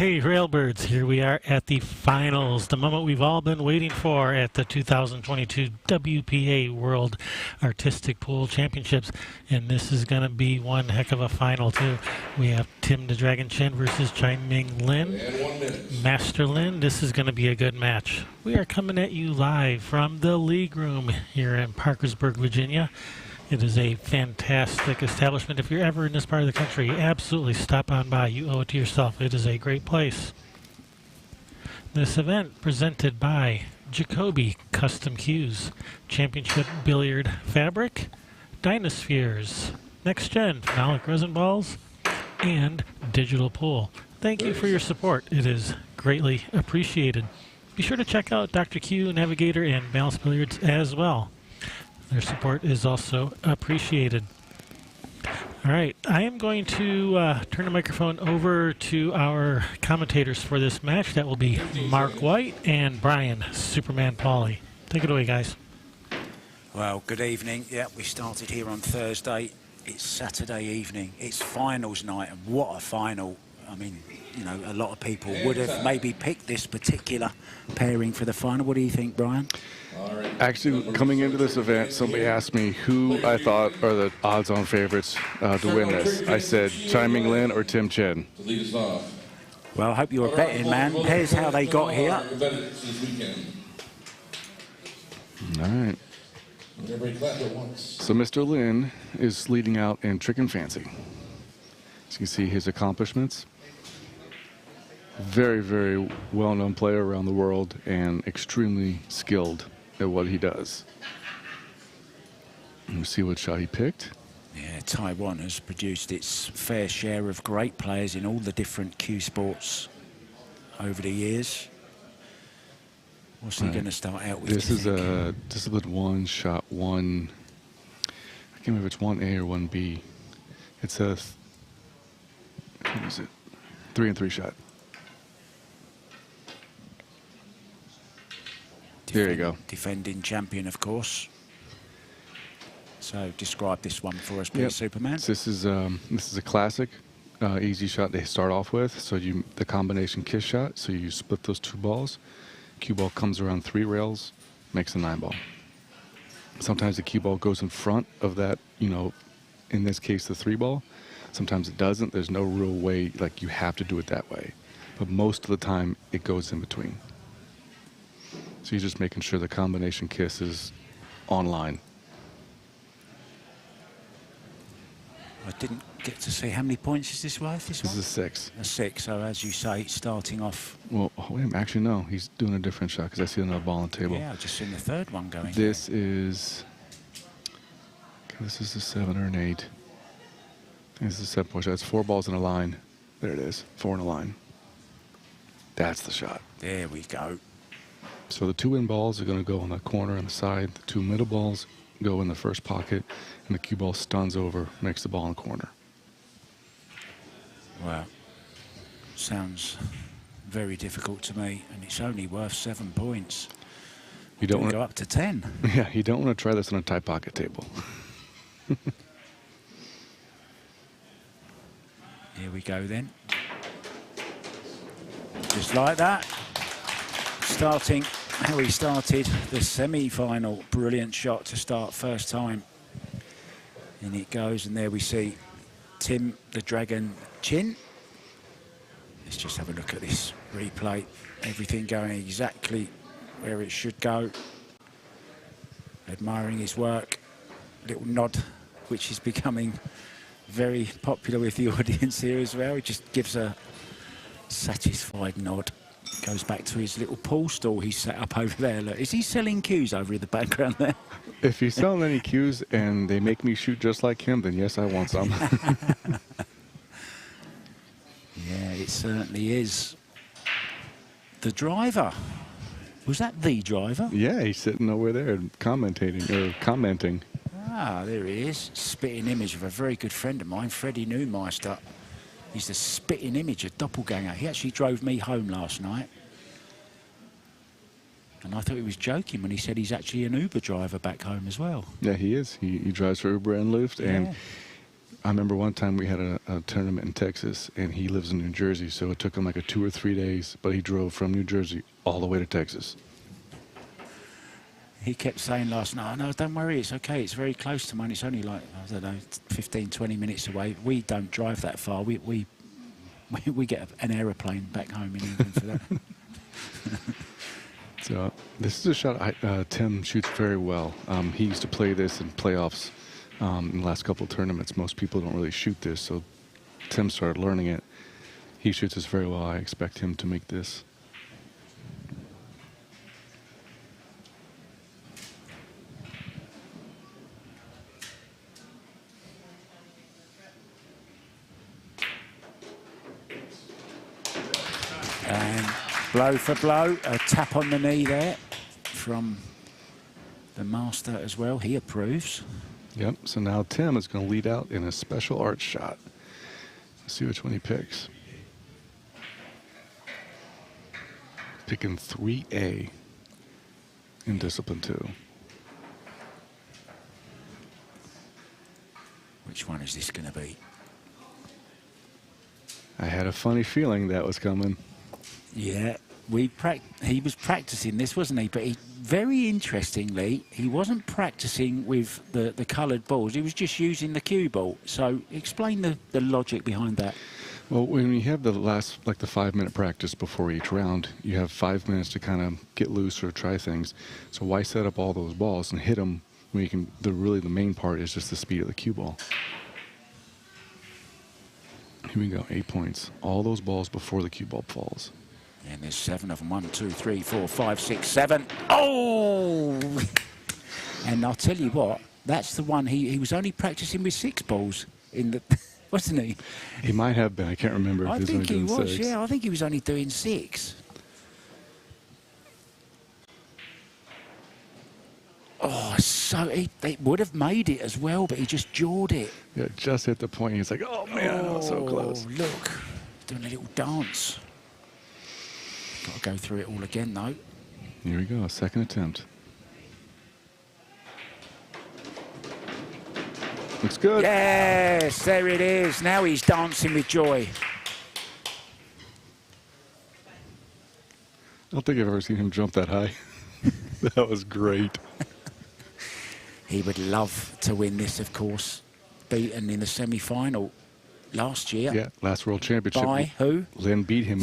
Hey, Railbirds, here we are at the finals, the moment we've all been waiting for at the 2022 WPA World Artistic Pool Championships. And this is going to be one heck of a final, too. We have Tim the Dragon Chen versus Chi-Ming Lin. Master Lin, this is going to be a good match. We are coming at you live from the League Room here in Parkersburg, Virginia. It is a fantastic establishment. If you're ever in this part of the country, absolutely stop on by. You owe it to yourself. It is a great place. This event presented by Jacoby Custom Cues, Championship Billiard Fabric, Dynaspheres, Next Gen Phenolic Resin Balls, and Digital Pool. Thank you for your support. It is greatly appreciated. Be sure to check out Dr. Q, Navigator, and Balance Billiards as well. Their support is also appreciated. All right, I am going to turn the microphone over to our commentators for this match. That will be Mark White and Brian Superman Pauly. Take it away, guys. Well, good evening. Yeah, we started here on Thursday. It's Saturday evening. It's finals night, and what a final. I mean, you know, a lot of people would have maybe picked this particular pairing for the final. What do you think, Brian? Actually, coming into this event, somebody asked me who I thought are the odds-on favorites to win this. I said Chi-Ming Lin or Tim Chen. Well, I hope you were betting, man. Here's how they got here. All right. So Mr. Lin is leading out in Trick and Fancy. As you can see his accomplishments. Very, very well-known player around the world and extremely skilled at what he does. We'll see what shot he picked. Yeah, Taiwan has produced its fair share of great players in all the different cue sports over the years. What's he going to start out with? This is a discipline 1, shot 1. I can't remember if it's 1A or 1B. It's a, what is it? 3 and 3 shot. There you go. Defending champion, of course. So describe this one for us, please, Superman. This is a classic easy shot they start off with. So the combination kiss shot. So you split those two balls. Cue ball comes around 3 rails, makes a 9 ball. Sometimes the cue ball goes in front of that, you know, in this case the 3 ball. Sometimes it doesn't. There's no real way, like you have to do it that way. But most of the time it goes in between. So you're just making sure the combination kiss is online. I didn't get to see how many points is this worth, this one? This is a 6. A 6, so as you say, starting off. Well, actually no, he's doing a different shot because I see another ball on the table. Yeah, I've just seen the third one going. This is a 7 or an 8. I think this is a 7-point shot. It's 4 balls in a line. There it is, 4 in a line. That's the shot. There we go. So the 2 in balls are going to go on the corner on the side. The 2 middle balls go in the first pocket, and the cue ball stuns over, makes the ball in the corner. Wow. Sounds very difficult to me, and it's only worth 7 points. You don't want to go up to 10. Yeah, you don't want to try this on a tight pocket table. Here we go then. Just like that. Starting how he started the semi-final. Brilliant shot to start first time. And it goes, and there we see Tim the Dragon Chen. Let's just have a look at this replay. Everything going exactly where it should go. Admiring his work. Little nod, which is becoming very popular with the audience here as well. He just gives a satisfied nod. Goes back to his little pool stall he's set up over there. Look, is he selling cues over in the background there? If he's selling any cues and they make me shoot just like him, then yes, I want some. Yeah, it certainly is. The driver. Was that the driver? Yeah, he's sitting over there commenting. Ah, there he is. Spitting image of a very good friend of mine, Freddie Neumeister. He's the spitting image of doppelganger. He actually drove me home last night. And I thought he was joking when he said he's actually an Uber driver back home as well. Yeah, he is. He drives for Uber and Lyft. Yeah. And I remember one time we had a tournament in Texas, and he lives in New Jersey, so it took him like a 2 or 3 days, but he drove from New Jersey all the way to Texas. He kept saying last night, "No, don't worry, it's okay. It's very close to mine. It's only like, I don't know, 15, 20 minutes away. We don't drive that far. We get an aeroplane back home in England for that." So this is a shot Tim shoots very well. He used to play this in playoffs in the last couple of tournaments. Most people don't really shoot this, so Tim started learning it. He shoots this very well. I expect him to make this. And blow for blow, a tap on the knee there from the master as well. He approves. Yep, so now Tim is going to lead out in a special art shot. Let's see which one he picks. Picking 3A in Discipline 2. Which one is this going to be? I had a funny feeling that was coming. Yeah, he was practicing this, wasn't he? But very interestingly, he wasn't practicing with the coloured balls. He was just using the cue ball. So explain the logic behind that. Well, when you have the last, like the 5-minute practice before each round, you have 5 minutes to kind of get loose or try things. So why set up all those balls and hit them when you can? Really the main part is just the speed of the cue ball. Here we go, 8 points. All those balls before the cue ball falls. And there's 7 of them. 1, 2, 3, 4, 5, 6, 7. Oh! And I'll tell you what, that's the one he was only practicing with 6 balls in the, wasn't he? He might have been. I can't remember if I he was think only he doing was. 6. Yeah, I think he was only doing 6. Oh, so they would have made it as well, but he just jawed it. Yeah, just hit the point. He's like, oh man, I was so close. Look, doing a little dance. Got to go through it all again, though. Here we go, second attempt. Looks good. Yes, there it is. Now he's dancing with joy. I don't think I've ever seen him jump that high. That was great. He would love to win this, of course. Beaten in the semi-final last year. Yeah, last World Championship. By who? Lynn beat him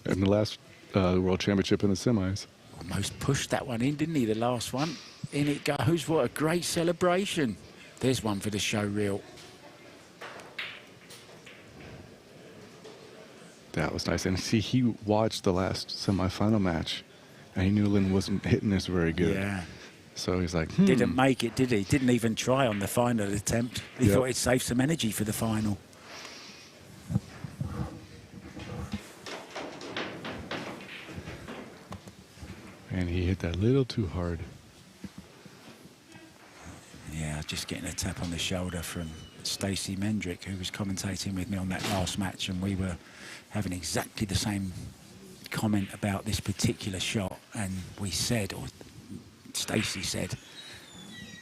in the last World Championship in the semis. Almost pushed that one in, didn't he, the last one? In it goes. What a great celebration. There's one for the show reel. That was nice. And see, he watched the last semi-final match, and he knew Lynn wasn't hitting this very good. Yeah. So he's like, Didn't make it, did he? Didn't even try on the final attempt. He thought he'd save some energy for the final. And he hit that a little too hard. Yeah, just getting a tap on the shoulder from Stacey Mendrick, who was commentating with me on that last match, and we were having exactly the same comment about this particular shot, and we said, or Stacey said,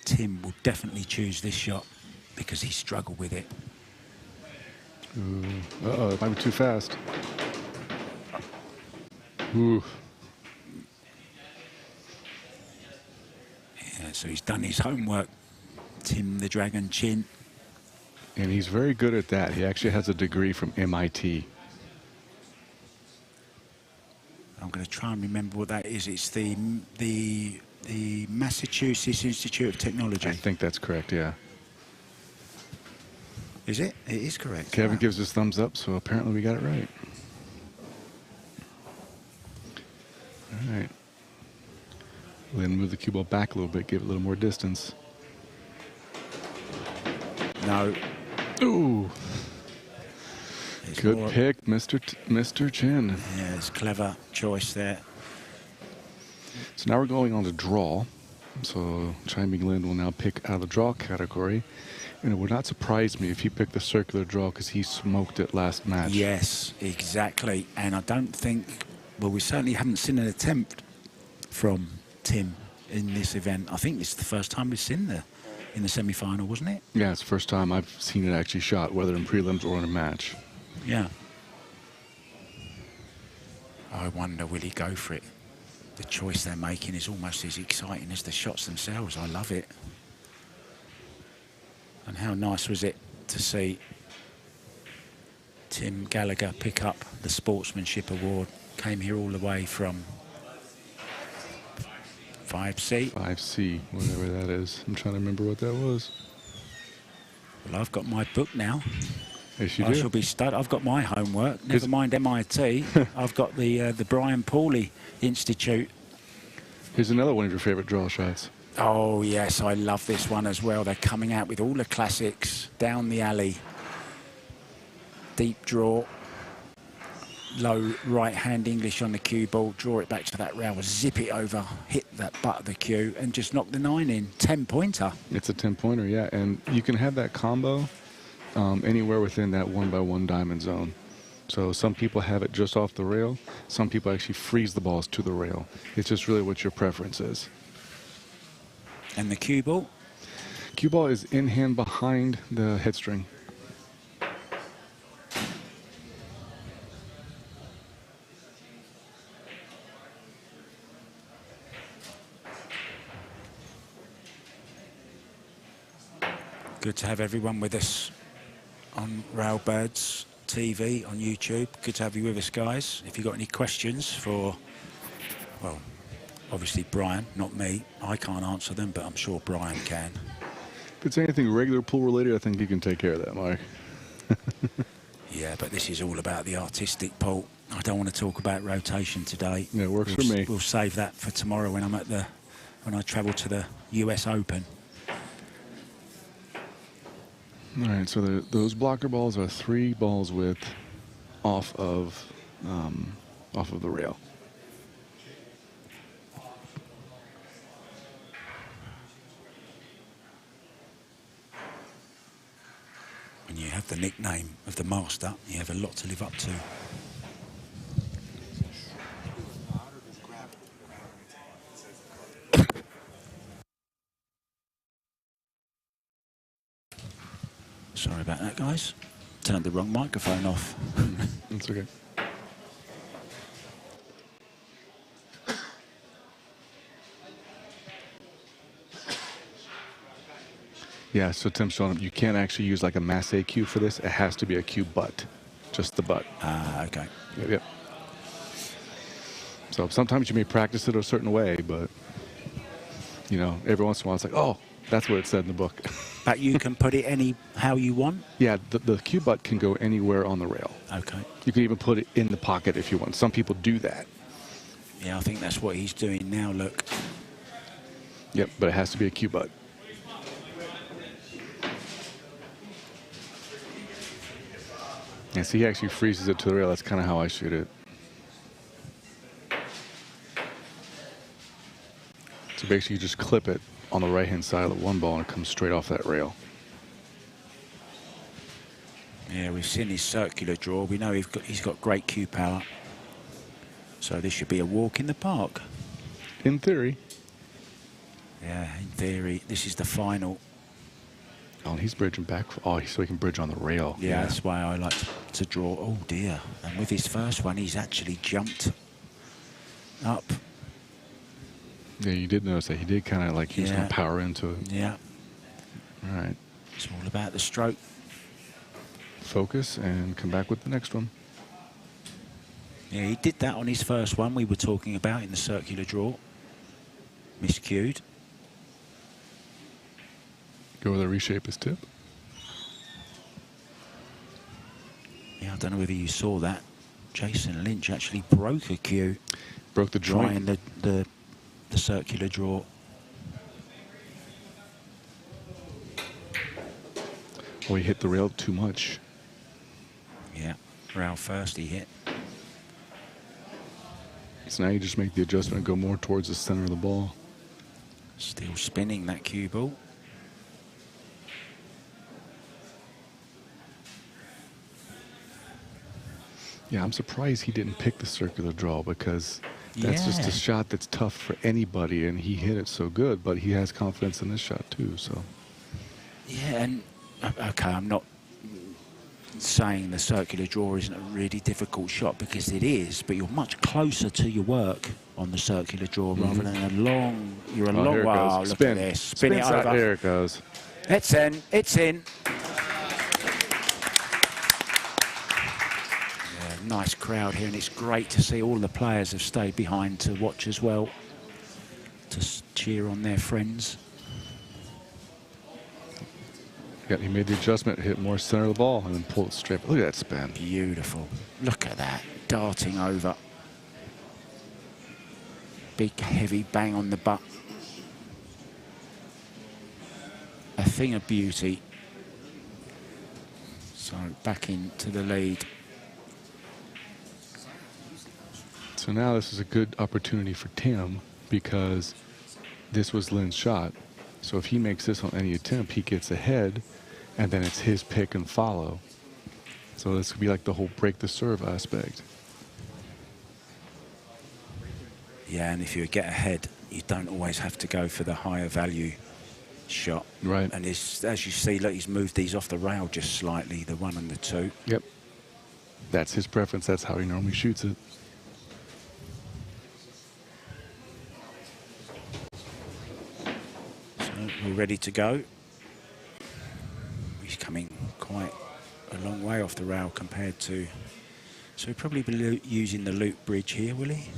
Tim will definitely choose this shot because he struggled with it. Ooh. Uh-oh, it might be too fast. Ooh. Yeah, so he's done his homework, Tim the Dragon Chen. And he's very good at that. He actually has a degree from MIT. I'm going to try and remember what that is. It's the Massachusetts Institute of Technology. I think that's correct, yeah. Is it? It is correct. Kevin gives us thumbs up, so apparently we got it right. All right. Lynn move the cue ball back a little bit, give it a little more distance. No. Ooh. It's Good more, pick, Mr. Chen. Yeah, it's a clever choice there. So now we're going on to draw. So Chi-Ming Lin will now pick out of the draw category. And it would not surprise me if he picked the circular draw because he smoked it last match. Yes, exactly. And I don't think, well, we certainly haven't seen an attempt from Tim in this event. I think this is the first time we've seen in the semi-final, wasn't it? Yeah, it's the first time I've seen it actually shot, whether in prelims or in a match. Yeah. I wonder, will he go for it? The choice they're making is almost as exciting as the shots themselves. I love it. And how nice was it to see Tim Gallagher pick up the Sportsmanship Award. Came here all the way from 5C. 5C, whatever that is. I'm trying to remember what that was. Well, I've got my book now. Yes, you I do. shall be studying. I've got my homework. Never mind MIT. I've got the Brian Pauley Institute. Here's another one of your favorite draw shots. Oh, yes, I love this one as well. They're coming out with all the classics. Down the alley. Deep draw. Low right-hand English on the cue ball. Draw it back to that rail. Zip it over. Hit that butt of the cue and just knock the 9 in. 10-pointer. It's a 10-pointer, yeah. And you can have that combo anywhere within that 1x1 diamond zone. So some people have it just off the rail. Some people actually freeze the balls to the rail. It's just really what your preference is. And the cue ball? Cue ball is in hand behind the head string. Good to have everyone with us on Railbirds TV on YouTube. Good to have you with us, guys. If you've got any questions for, well, obviously Brian, not me. I can't answer them, but I'm sure Brian can. If it's anything regular pool related, I think you can take care of that, Mike. Yeah, but this is all about the artistic pool. I don't want to talk about rotation today. Yeah, it works for me. We'll save that for tomorrow when I travel to the US Open. All right, so those blocker balls are 3 balls width off of the rail. When you have the nickname of the master, you have a lot to live up to. Sorry about that, guys. Turned the wrong microphone off. That's okay. Yeah, so Tim's showing him you can't actually use like a Massé cue for this. It has to be a cue butt, just the butt. Ah, okay. Yep. So sometimes you may practice it a certain way, but you know, every once in a while it's like, oh, that's what it said in the book. But you can put it how you want? Yeah, the cue butt can go anywhere on the rail. Okay. You can even put it in the pocket if you want. Some people do that. Yeah, I think that's what he's doing now, look. Yep, but it has to be a cue butt. Yeah, see, he actually freezes it to the rail. That's kind of how I shoot it. So basically, you just clip it on the right-hand side of the one ball, and it comes straight off that rail. Yeah, we've seen his circular draw. We know he's got great cue power. So this should be a walk in the park. In theory. Yeah, in theory. This is the final. Oh, and he's bridging back. Oh, so he can bridge on the rail. Yeah, that's why I like to draw. Oh, dear. And with his first one, he's actually jumped up. Yeah, you did notice that. He did kind of like he was going to power into it. Yeah. All right. It's all about the stroke. Focus and come back with the next one. Yeah, he did that on his first one we were talking about in the circular draw. Miscued. Go with a reshape his tip. Yeah, I don't know whether you saw that. Jason Lynch actually broke a cue. Broke the joint. Trying the circular draw. Oh, he hit the rail too much. Yeah, rail first he hit. So now you just make the adjustment and go more towards the center of the ball. Still spinning that cue ball. Yeah, I'm surprised he didn't pick the circular draw because that's just a shot that's tough for anybody, and he hit it so good, but he has confidence in this shot too, so. Yeah, and okay, I'm not saying the circular draw isn't a really difficult shot, because it is, but you're much closer to your work on the circular draw rather than a long. You're a long. Here it Wow, goes. look Spin. at this. Spin it Spins out. over. There it goes. It's in. It's in. Yeah, nice crowd here, and it's great to see all the players have stayed behind to watch as well, to cheer on their friends. Yeah, he made the adjustment, hit more center of the ball, and then pulled it straight. Look at that spin. Beautiful. Look at that. Darting over. Big, heavy bang on the butt. A thing of beauty. So back into the lead. So now this is a good opportunity for Tim, because this was Lynn's shot. So if he makes this on any attempt, he gets ahead, and then it's his pick and follow. So this could be like the whole break the serve aspect. Yeah, and if you get ahead, you don't always have to go for the higher value shot. Right. And as you see, look, he's moved these off the rail just slightly, the 1 and the 2. Yep. That's his preference. That's how he normally shoots it. So we're ready to go. He's coming quite a long way off the rail compared to... So he'll probably be using the loop bridge here, will he?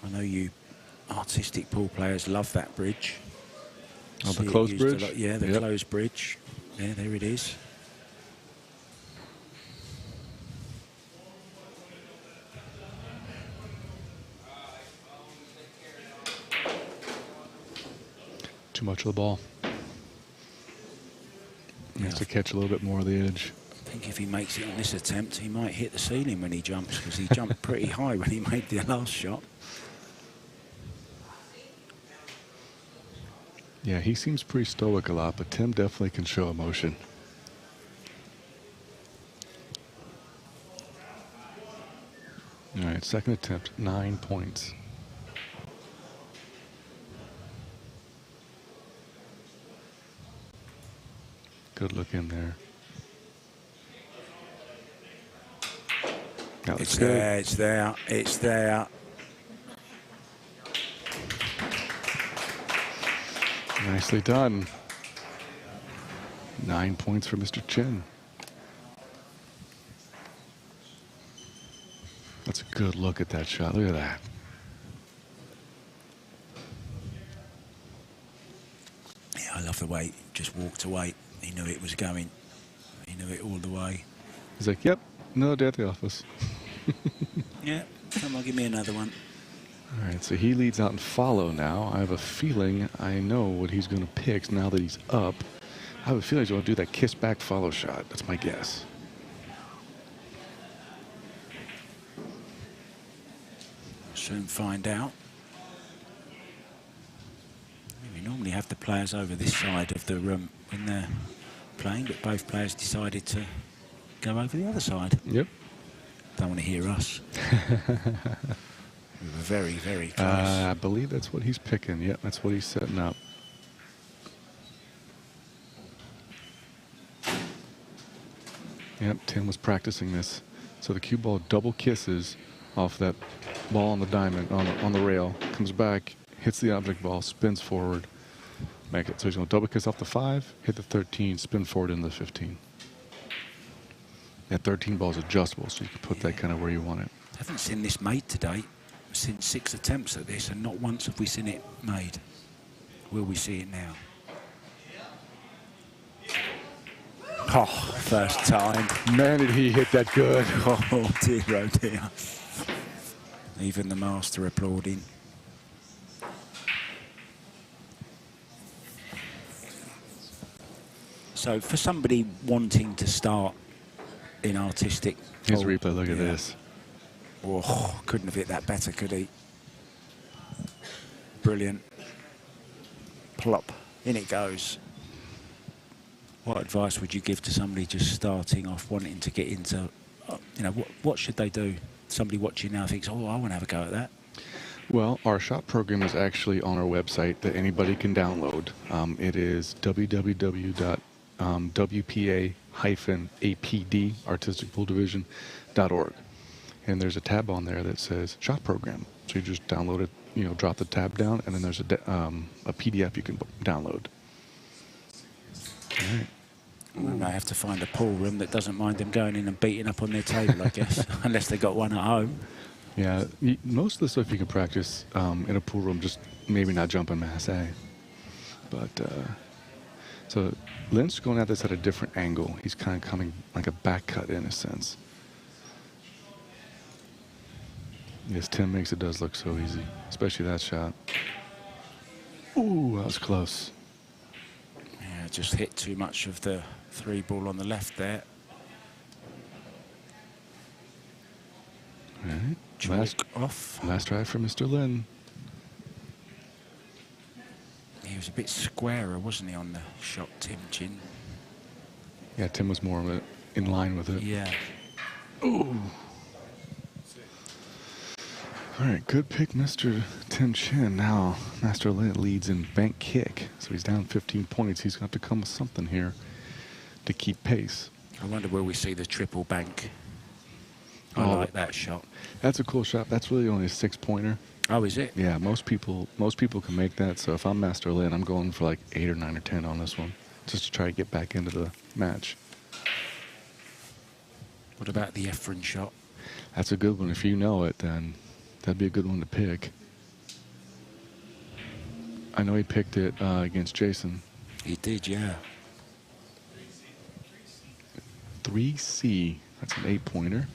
I know you artistic pool players love that bridge. Oh, the closed bridge? Yeah, the closed bridge. Yeah, there it is. Too much of the ball. He has to catch a little bit more of the edge. I think if he makes it on this attempt, he might hit the ceiling when he jumps, because he jumped pretty high when he made the last shot. Yeah, he seems pretty stoic a lot, but Tim definitely can show emotion. All right, second attempt, 9 points. Good look in there. It's there, it's there, it's there. Nicely done. 9 points for Mr. Chen. That's a good look at that shot. Look at that. Yeah, I love the way he just walked away. He knew it was going. He knew it all the way. He's like, yep, another day at the office. Yeah, come on, give me another one. All right, so he leads out and follow now. I have a feeling I know what he's going to pick now that he's up. I have a feeling he's going to do that kiss back follow shot. That's my guess. Soon find out. We normally have the players over this side of the room when they're playing, but both players decided to go over the other side. Yep. Don't want to hear us. We were very, very close. I believe that's what he's picking. Yep, that's what he's setting up. Yep, Tim was practicing this. So the cue ball double kisses off that ball on the diamond, on the rail, comes back, hits the object ball, spins forward, make it. So he's going to double kiss off the 5, hit the 13, spin forward into the 15. That 13 ball is adjustable, so you can put that kind of where you want it. I haven't seen this made today. I've seen 6 attempts at this, and not once have we seen it made. Will we see it now? Oh, first time. Man, did he hit that good. Oh, dear, oh, dear. Even the master applauding. So for somebody wanting to start in artistic... His replay, look at this. Oh, couldn't have hit that better, could he? Brilliant. Plop. In it goes. What advice would you give to somebody just starting off, wanting to get into, you know, what should they do? Somebody watching now thinks, oh, I want to have a go at that. Well, our shot program is actually on our website that anybody can download. It is www.wpa-apd, Artistic Pool Division.org. And there's a tab on there that says shot program. So you just download it, you know, drop the tab down, and then there's a PDF you can download. All right. We may have to find a pool room that doesn't mind them going in and beating up on their table, I guess, unless they've got one at home. Yeah, most of the stuff you can practice in a pool room, just maybe not jumping Massé. But, so Lynn's going at this at a different angle. He's kind of coming like a back cut in a sense. Yes, Tim makes it does look so easy, especially that shot. Ooh, that was close. Yeah, just hit too much of the 3 ball on the left there. All right. Last try for Mr. Lynn. He was a bit squarer, wasn't he, on the shot, Tim Chin? Yeah, Tim was more of a, in line with it. Yeah. Ooh. All right, good pick, Mr. Tim Chen. Now, Master Lynn leads in bank kick, so he's down 15 points. He's going to have to come with something here to keep pace. I wonder where we see the triple bank. I like that shot. That's a cool shot. That's really only a 6-pointer. Oh, is it? Yeah, most people can make that. So if I'm Master Lynn, I'm going for like 8 or 9 or 10 on this one, just to try to get back into the match. What about the Efren shot? That's a good one. If you know it, then that'd be a good one to pick. I know he picked it against Jason. He did, yeah. 3C. That's an 8-pointer.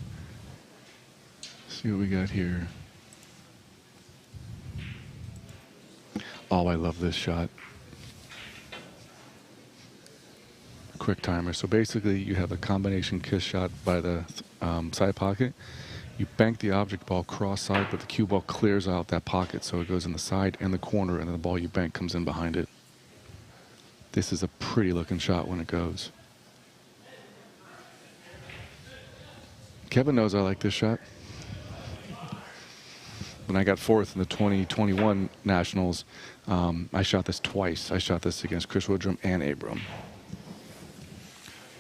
See what we got here. Oh, I love this shot. Quick timer. So basically, you have a combination kiss shot by the side pocket. You bank the object ball cross-side, but the cue ball clears out that pocket, so it goes in the side and the corner, and then the ball you bank comes in behind it. This is a pretty-looking shot when it goes. Kevin knows I like this shot. When I got 4th in the 2021 Nationals, I shot this twice. I shot this against Chris Woodrum and Abram.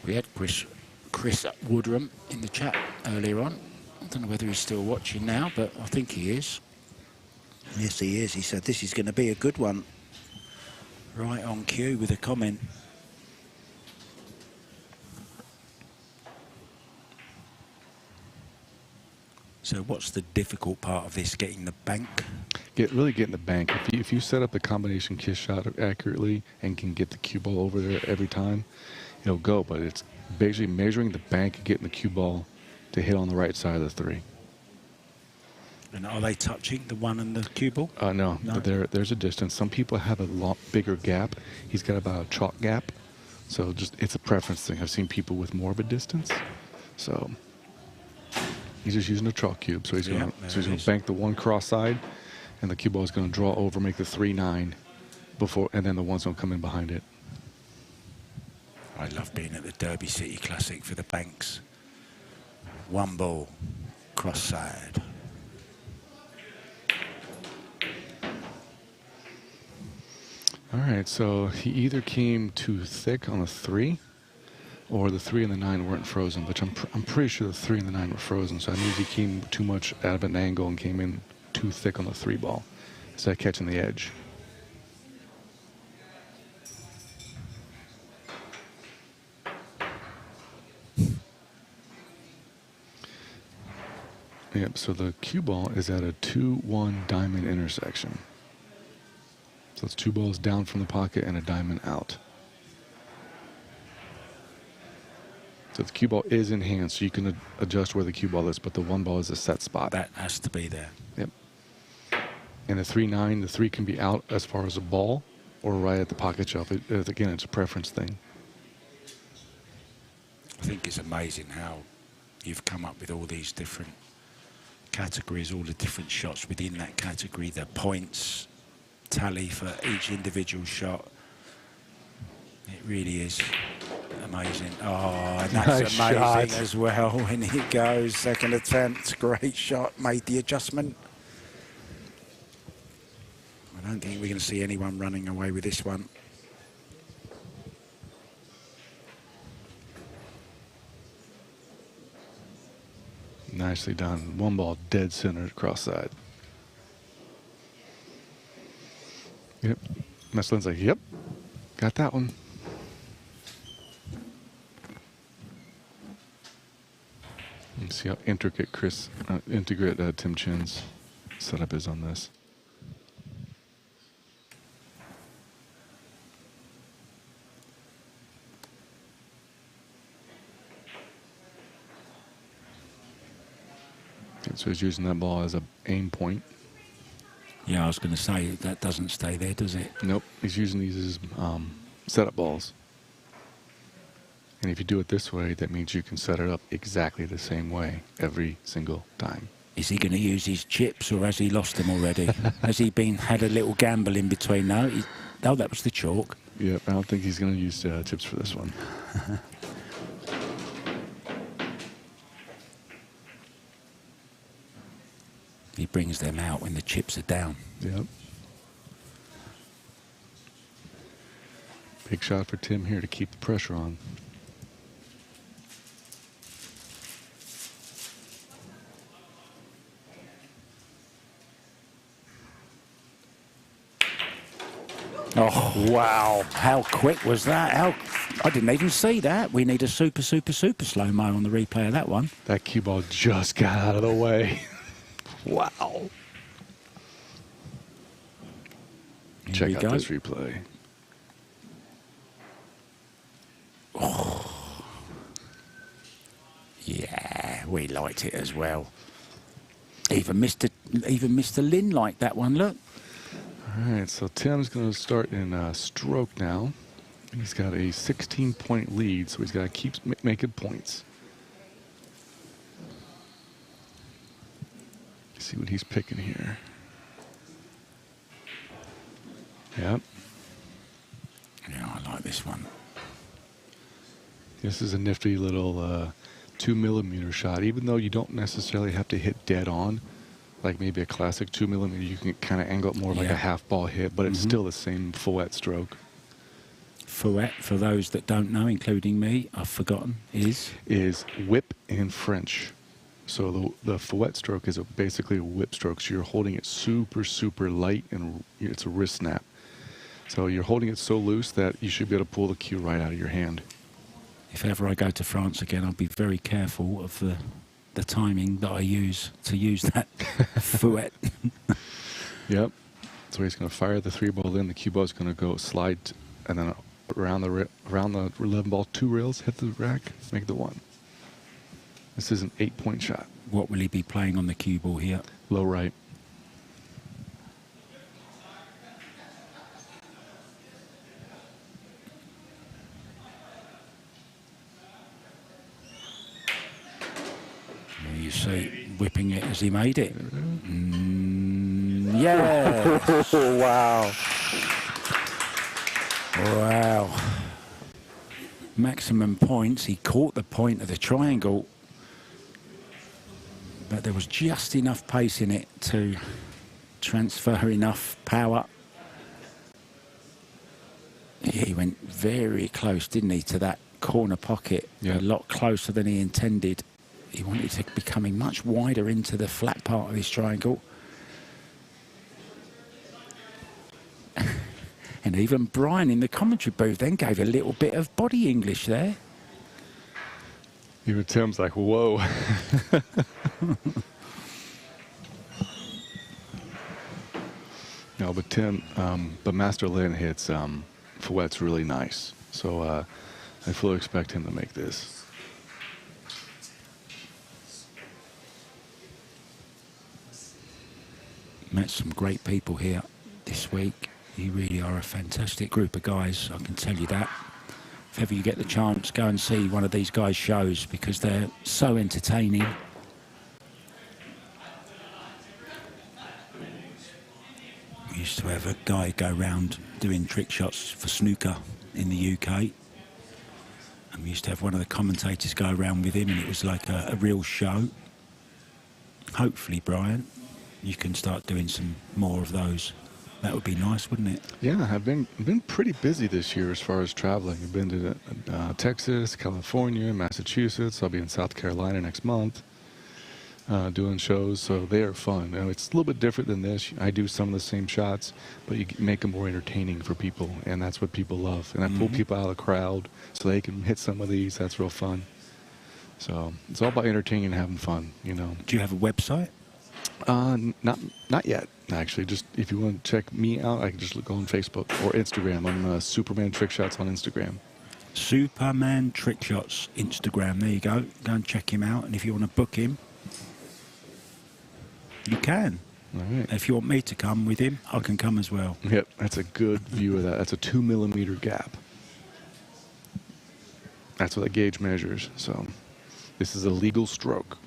We had Chris Woodrum in the chat earlier on. I don't know whether he's still watching now, but I think he is. Yes, he is. He said this is going to be a good one. Right on cue with a comment. So what's the difficult part of this, getting the bank? Really getting the bank. If you set up the combination kiss shot accurately and can get the cue ball over there every time, it'll go. But it's basically measuring the bank and getting the cue ball to hit on the right side of the 3. And are they touching the 1 and the cue ball? No, but there's a distance. Some people have a lot bigger gap. He's got about a chalk gap. So it's a preference thing. I've seen people with more of a distance. So he's just using a chalk cube. So he's going to bank the 1 cross side, and the cue ball is going to draw over, make the 3-9 before, and then the 1's going to come in behind it. I love being at the Derby City Classic for the banks. 1 ball, cross side. All right, so he either came too thick on the 3, or the 3 and the 9 weren't frozen, which I'm pretty sure the 3 and the 9 were frozen, so that means he came too much out of an angle and came in too thick on the 3 ball instead of catching the edge. Yep, so the cue ball is at a 2-1 diamond intersection. So it's 2 balls down from the pocket and a diamond out. So the cue ball is in hand, so you can adjust where the cue ball is, but the 1 ball is a set spot. That has to be there. Yep. And the 3-9, the 3 can be out as far as a ball or right at the pocket shelf. Again, it's a preference thing. I think it's amazing how you've come up with all these different categories, all the different shots within that category, the points tally for each individual shot. It really is amazing. Oh, and that's Nice amazing shot as well when it goes. 2nd attempt, great shot, made the adjustment. I don't think we're going to see anyone running away with this one. Nicely done. One ball dead center cross side. Yep. Meslin's like, yep, got that one. Let's see how intricate Tim Chen's setup is on this. So he's using that ball as a aim point. Yeah, I was going to say, that doesn't stay there, does it? Nope, he's using these as setup balls. And if you do it this way, that means you can set it up exactly the same way every single time. Is he going to use his chips, or has he lost them already? Has he had a little gamble in between? No, that was the chalk. Yep, I don't think he's going to use chips for this one. He brings them out when the chips are down. Yep. Big shot for Tim here to keep the pressure on. Oh, wow. How quick was that? I didn't even see that. We need a super slow-mo on the replay of that one. That cue ball just got out of the way. Wow. Check out this replay. Oh. Yeah, we liked it as well. Even Mr. Lin liked that one, look. All right, so Tim's going to start in stroke now. He's got a 16-point lead, so he's got to keep making points. See what he's picking here. Yep. Yeah, I like this one. This is a nifty little 2mm shot. Even though you don't necessarily have to hit dead on, like maybe a classic 2mm, you can kind of angle it more like a half ball hit, but it's still the same fouette stroke. Fouette, for those that don't know, including me, I've forgotten, is whip in French. So the fouette stroke is basically a whip stroke. So you're holding it super light, and it's a wrist snap. So you're holding it so loose that you should be able to pull the cue right out of your hand. If ever I go to France again, I'll be very careful of the timing that I use to use that fouette. Yep. So he's going to fire the 3-ball in. The cue ball is going to go slide, and then around the 11 ball 2 rails, hit the rack, make the 1. This is an 8-point shot. What will he be playing on the cue ball here? Low right. You see, whipping it as he made it. Yeah. Wow. Wow. Maximum points. He caught the point of the triangle, but there was just enough pace in it to transfer enough power. He went very close, didn't he, to that corner pocket. Yeah. A lot closer than he intended. He wanted to be coming much wider into the flat part of his triangle. And even Brian in the commentary booth then gave a little bit of body English there. Even Tim's like, whoa. No, but Tim, but Master Lin hits fouette's really nice. So I fully expect him to make this. Met some great people here this week. You really are a fantastic group of guys, I can tell you that. If ever you get the chance, go and see one of these guys' shows, because they're so entertaining. We used to have a guy go around doing trick shots for snooker in the UK. And we used to have one of the commentators go around with him, and it was like a real show. Hopefully, Brian, you can start doing some more of those. That would be nice, wouldn't it? Yeah, I've been pretty busy this year as far as traveling. I've been to Texas, California, Massachusetts. I'll be in South Carolina next month doing shows, so they are fun. It's a little bit different than this. I do some of the same shots, but you make them more entertaining for people, and that's what people love. And I pull people out of the crowd so they can hit some of these. That's real fun. So it's all about entertaining and having fun, you know. Do you have a website? Not yet, actually. Just if you want to check me out, I can just go on Facebook or Instagram. I'm Superman Trick Shots on Instagram. Superman Trick Shots Instagram. There you go. Go and check him out. And if you want to book him, you can. All right. If you want me to come with him, I can come as well. Yep, that's a good view of that. That's a 2 millimeter gap. That's what the gauge measures. So this is a legal stroke.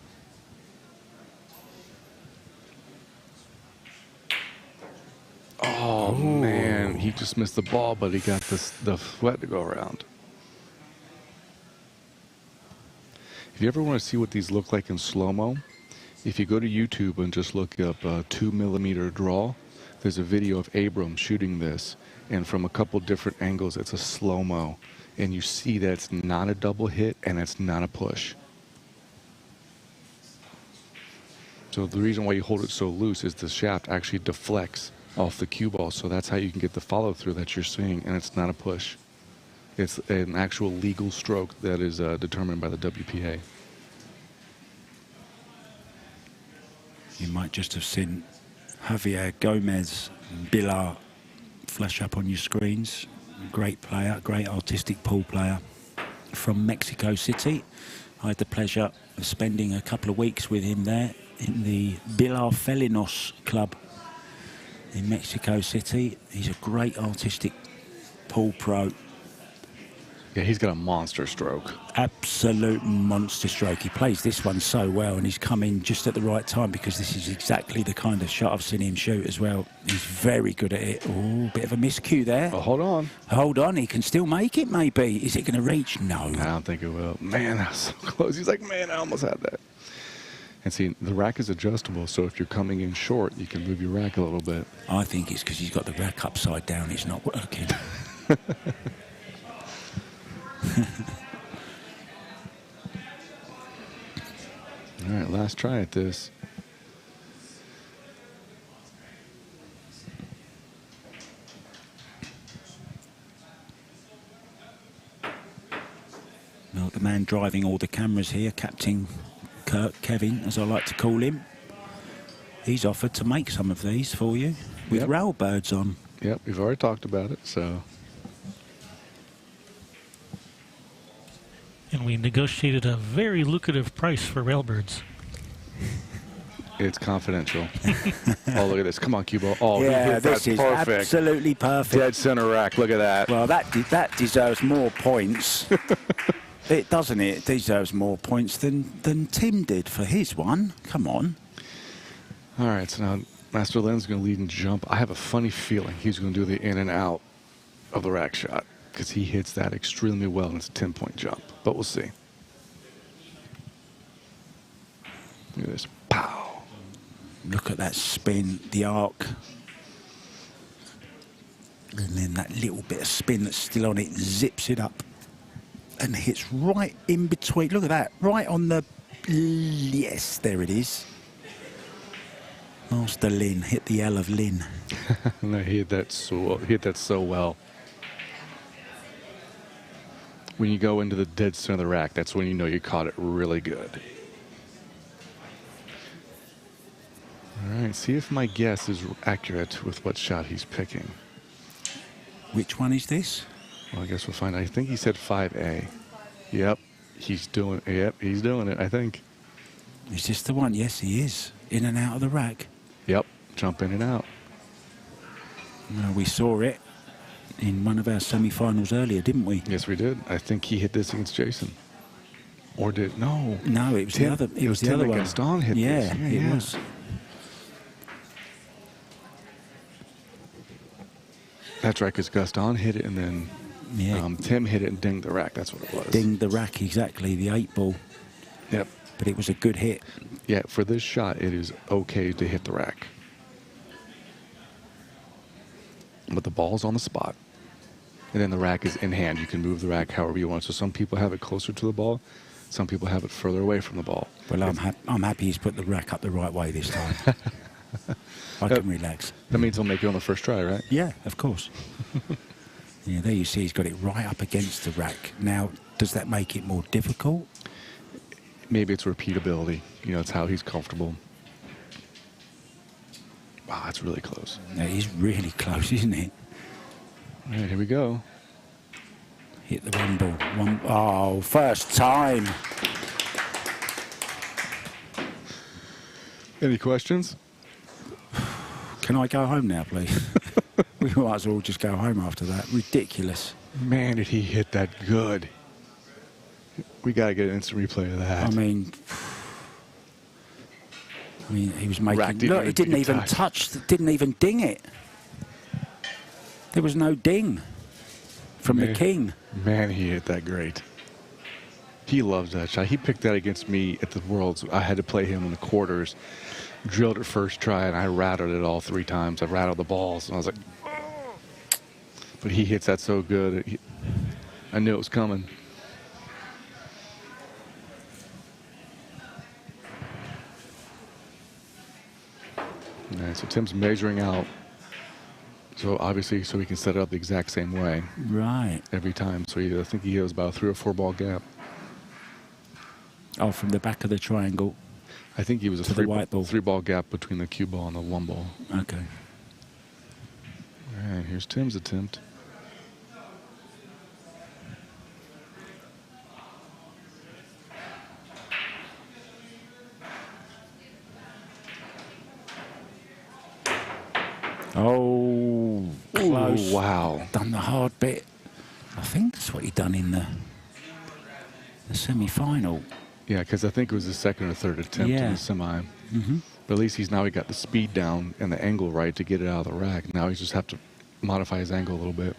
Oh, man, he just missed the ball, but he got the sweat to go around. If you ever want to see what these look like in slow-mo, if you go to YouTube and just look up 2 millimeter draw, there's a video of Abram shooting this, and from a couple different angles, it's a slow-mo, and you see that it's not a double hit and it's not a push. So the reason why you hold it so loose is the shaft actually deflects off the cue ball, so that's how you can get the follow-through that you're seeing, and it's not a push. It's an actual legal stroke that is determined by the WPA. You might just have seen Javier Gomez Bilar flash up on your screens. Great player, great artistic pool player from Mexico City. I had the pleasure of spending a couple of weeks with him there in the Bilar Felinos Club in Mexico City. He's a great artistic pool pro. Yeah, he's got a monster stroke. Absolute monster stroke. He plays this one so well, and he's come in just at the right time because this is exactly the kind of shot I've seen him shoot as well. He's very good at it. Oh, bit of a miscue there. Oh, hold on. Hold on, he can still make it maybe. Is it going to reach? No. I don't think it will. Man, that was so close. He's like, man, I almost had that. And see, the rack is adjustable, so if you're coming in short, you can move your rack a little bit. I think it's because he's got the rack upside down. It's not working. All right, last try at this. Well, the man driving all the cameras here, Captain Kevin, as I like to call him, he's offered to make some of these for you with railbirds on. Yep, we've already talked about it, so. And we negotiated a very lucrative price for railbirds. It's confidential. Oh, look at this. Come on, Cubo. Oh, yeah, this is perfect. Absolutely perfect. Dead center rack. Look at that. Well, that deserves more points. It doesn't it? It deserves more points than Tim did for his one. Come on. All right, so now Master Len's going to lead and jump. I have a funny feeling he's going to do the in and out of the rack shot because he hits that extremely well, and it's a 10-point jump. But we'll see. Look at this. Pow. Look at that spin, the arc. And then that little bit of spin that's still on it zips it up and hits right in between. Look at that. Right on the... Yes, there it is. Master Lin hit the L of Lin. No, he hit that so well. When you go into the dead center of the rack, that's when you know you caught it really good. All right, see if my guess is accurate with what shot he's picking. Which one is this? Well, I guess we'll find out. I think he said 5A. Yep, he's doing it, I think. Is this the one? Yes, he is. In and out of the rack. Yep, jump in and out. We saw it in one of our semi-finals earlier, didn't we? Yes, we did. I think he hit this against Jason. Or did... No. No, it was Tim, the other. It was the Tim other one. Gaston hit yeah, this. Yeah, it was. That's right, because Gaston hit it and then Tim hit it and dinged the rack. That's what it was. Dinged the rack, exactly, the 8-ball. Yep. But it was a good hit. Yeah, for this shot, it is okay to hit the rack. but the ball's on the spot. And then the rack is in hand. You can move the rack however you want. So some people have it closer to the ball. Some people have it further away from the ball. Well, I'm happy he's put the rack up the right way this time. I can relax. That means he'll make it on the first try, right? Yeah, of course. Yeah, there you see he's got it right up against the rack. Now, does that make it more difficult? Maybe it's repeatability. You know, it's how he's comfortable. Wow, that's really close. Yeah, he's really close, isn't it? All right, here we go. Hit the one ball. Oh, first time. Any questions? Can I go home now, please? We might as well just go home after that. Ridiculous. Man, did he hit that good. We got to get an instant replay of that. I mean, he was making... Rack didn't Look, he didn't even touch, didn't even ding it. There was no ding from the king. Man, he hit that great. He loves that shot. He picked that against me at the Worlds. I had to play him in the quarters. Drilled it first try, and I rattled it all 3 times. I rattled the balls, and I was like, oh. But he hits that so good. I knew it was coming. All right, so Tim's measuring out. So obviously, so he can set it up the exact same way. Right. Every time. So I think he has about a 3 or 4 ball gap. Oh, from the back of the triangle. I think he was a to the white ball. 3 ball gap between the cue ball and the 1 ball. Okay. All right, here's Tim's attempt. Oh, close. Ooh, wow. Done the hard bit. I think that's what he done in the semi-final. Yeah, because I think it was his 2nd or 3rd attempt in the semi. But at least he got the speed down and the angle right to get it out of the rack. Now he just have to modify his angle a little bit.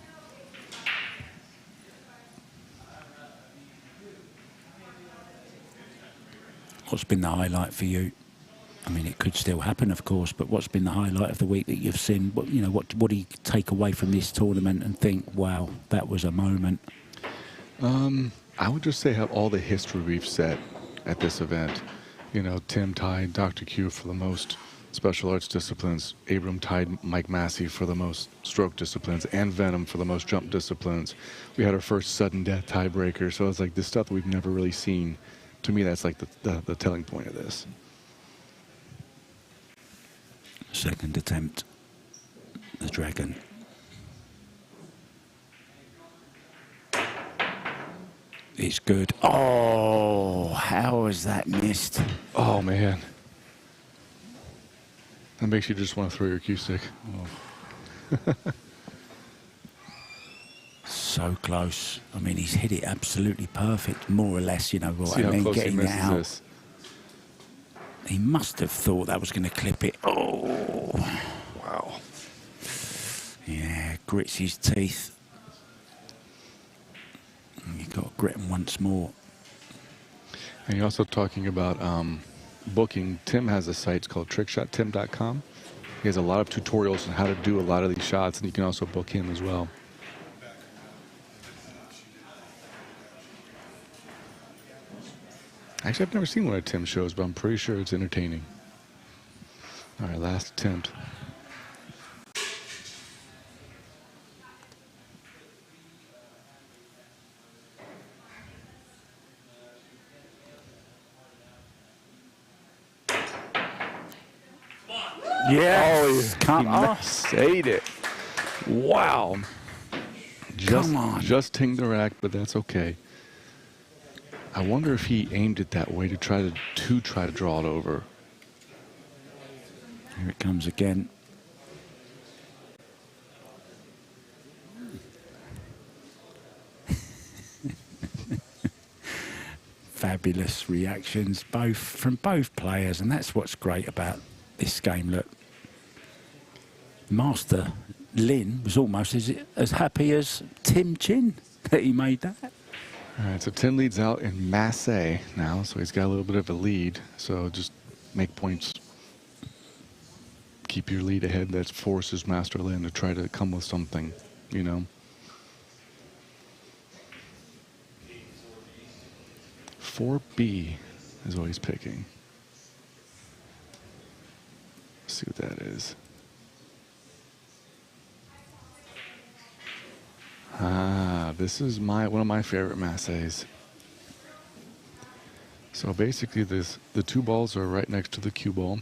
What's been the highlight for you? I mean, it could still happen, of course, but what's been the highlight of the week that you've seen? What do you take away from this tournament and think, wow, that was a moment? I would just say have all the history we've set at this event. You know, Tim tied Dr. Q for the most special arts disciplines. Abram tied Mike Massé for the most stroke disciplines, and Venom for the most jump disciplines. We had our first sudden death tiebreaker. So it's like this stuff that we've never really seen. To me, that's like the telling point of this. Second attempt, the dragon. It's good. Oh, how was that missed? Oh, man. That makes you just want to throw your cue stick. Oh. So close. I mean, he's hit it absolutely perfect, more or less, you know what See I how mean, close he getting it misses out. this. He must have thought that was going to clip it. Oh. Wow. Yeah, grits his teeth. You've got to grit them once more. And you're also talking about booking. Tim has a site called trickshottim.com. He has a lot of tutorials on how to do a lot of these shots, and you can also book him as well. Actually, I've never seen one of Tim's shows, but I'm pretty sure it's entertaining. All right, last attempt. Yes. Come on. Massayed it. Wow. Come on. Just tinged the rack, but that's okay. I wonder if he aimed it that way to try to draw it over. Here it comes again. Fabulous reactions, from both players, and that's what's great about this game. Look, Master Lin was almost as happy as Tim Chin that he made that. All right, so Tim leads out in Massé now, so he's got a little bit of a lead. So just make points. keep your lead ahead. That forces Master Lin to try to come with something, you know. 4B is what he's picking. Let's see what that is. Ah, this is one of my favorite Massés. So basically, the two balls are right next to the cue ball,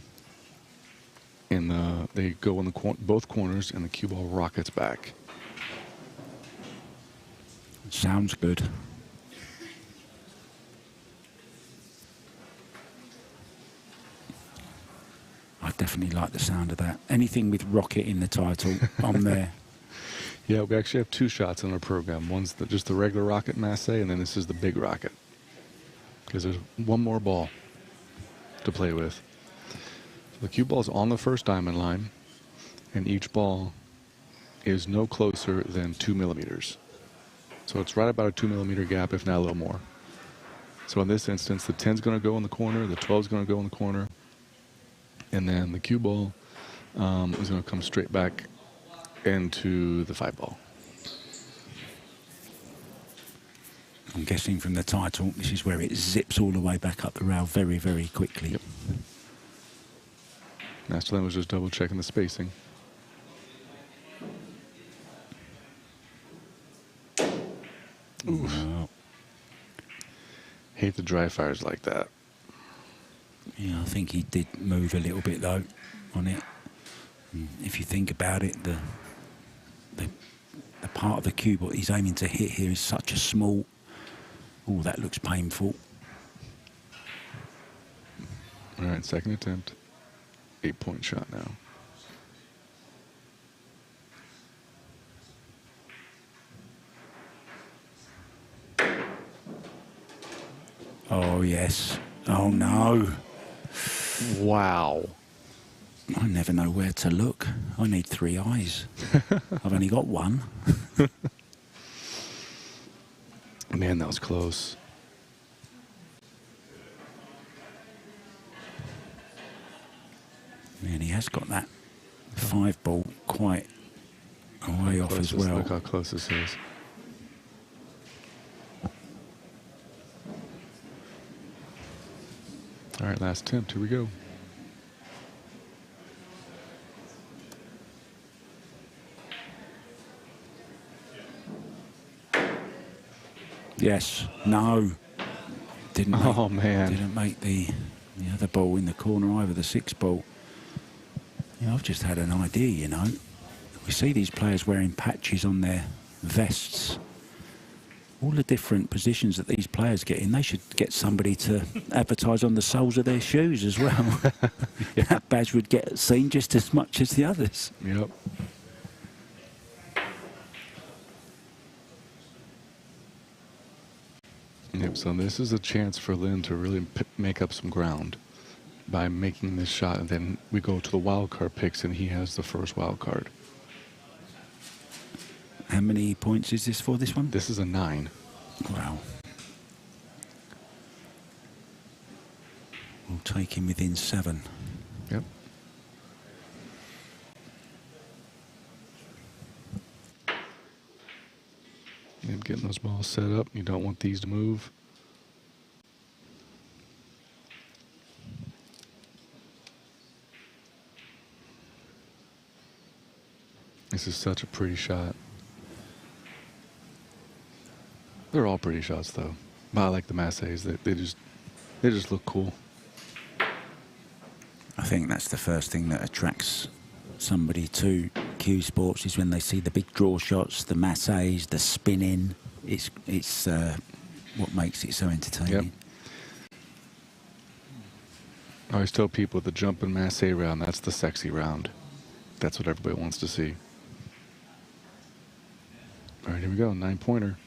and they go in both corners, and the cue ball rockets back. Sounds good. I definitely like the sound of that. Anything with rocket in the title, I'm there. Yeah, we actually have 2 shots in our program. One's just the regular rocket Massé, and then this is the big rocket. Because there's one more ball to play with. The cue ball is on the first diamond line, and each ball is no closer than 2 millimeters. So it's right about a 2 millimeter gap, if not a little more. So in this instance, the 10's going to go in the corner, the 12's going to go in the corner, and then the cue ball is going to come straight back into the 5 ball. I'm guessing from the title, this is where it zips all the way back up the rail very, very quickly. Yep. Master Lin was just double checking the spacing. No. Hate the dry fires like that. Yeah, I think he did move a little bit though on it. If you think about it, the part of the cue what he's aiming to hit here is such a small. Oh, that looks painful. All right, second attempt. 8-point shot now. Oh, yes. Oh, no. Wow. I never know where to look. I need 3 eyes. I've only got 1. Man, that was close. Man, he has got that 5 ball quite a way off as well. Look how close this is. All right, last attempt. Here we go. Yes. No. Didn't make the other ball in the corner either, the 6 ball. Yeah, I've just had an idea, you know. We see these players wearing patches on their vests. All the different positions that these players get in, they should get somebody to advertise on the soles of their shoes as well. Yeah. That badge would get seen just as much as the others. Yep. Yep, so this is a chance for Lin to really make up some ground by making this shot, and then we go to the wild card picks, and he has the first wild card. How many points is this for, this one? This is a 9. Wow. We'll take him within 7. Yep. And getting those balls set up. You don't want these to move. This is such a pretty shot. They're all pretty shots, though. But I like the Massés. They just look cool. I think that's the first thing that attracts somebody to cue sports is when they see the big draw shots, the Massés, the spinning. It's what makes it so entertaining. Yep. I always tell people the jumping Massé round, that's the sexy round. That's what everybody wants to see. All right, here we go. 9-pointer.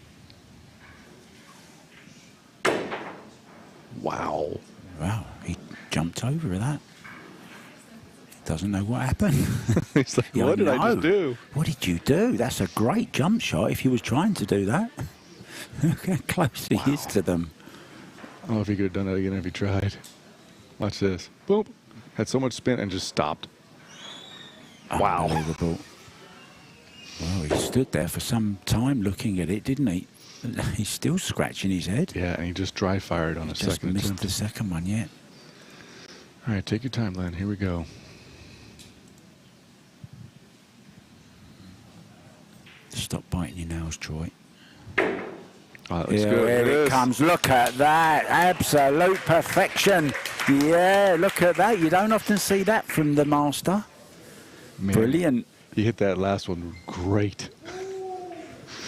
Wow. Wow, he jumped over that. Doesn't know what happened. He's like, Yeah, what did I just do? What did you do? That's a great jump shot if he was trying to do that. Look how close he is to them. I don't know if he could have done that again if he tried. Watch this. Boom. Had so much spin and just stopped. Wow. Unbelievable. Well, he stood there for some time looking at it, didn't he? He's still scratching his head. Yeah, and he just dry fired on a Just second missed attempt. the second one yet. All right, take your time, Len. Here we go. Stop biting your nails, Troy. Oh, that looks Yeah, good. here it comes. Look at that. Absolute perfection. Yeah, look at that. You don't often see that from the master. Man, Brilliant. He hit that last one great.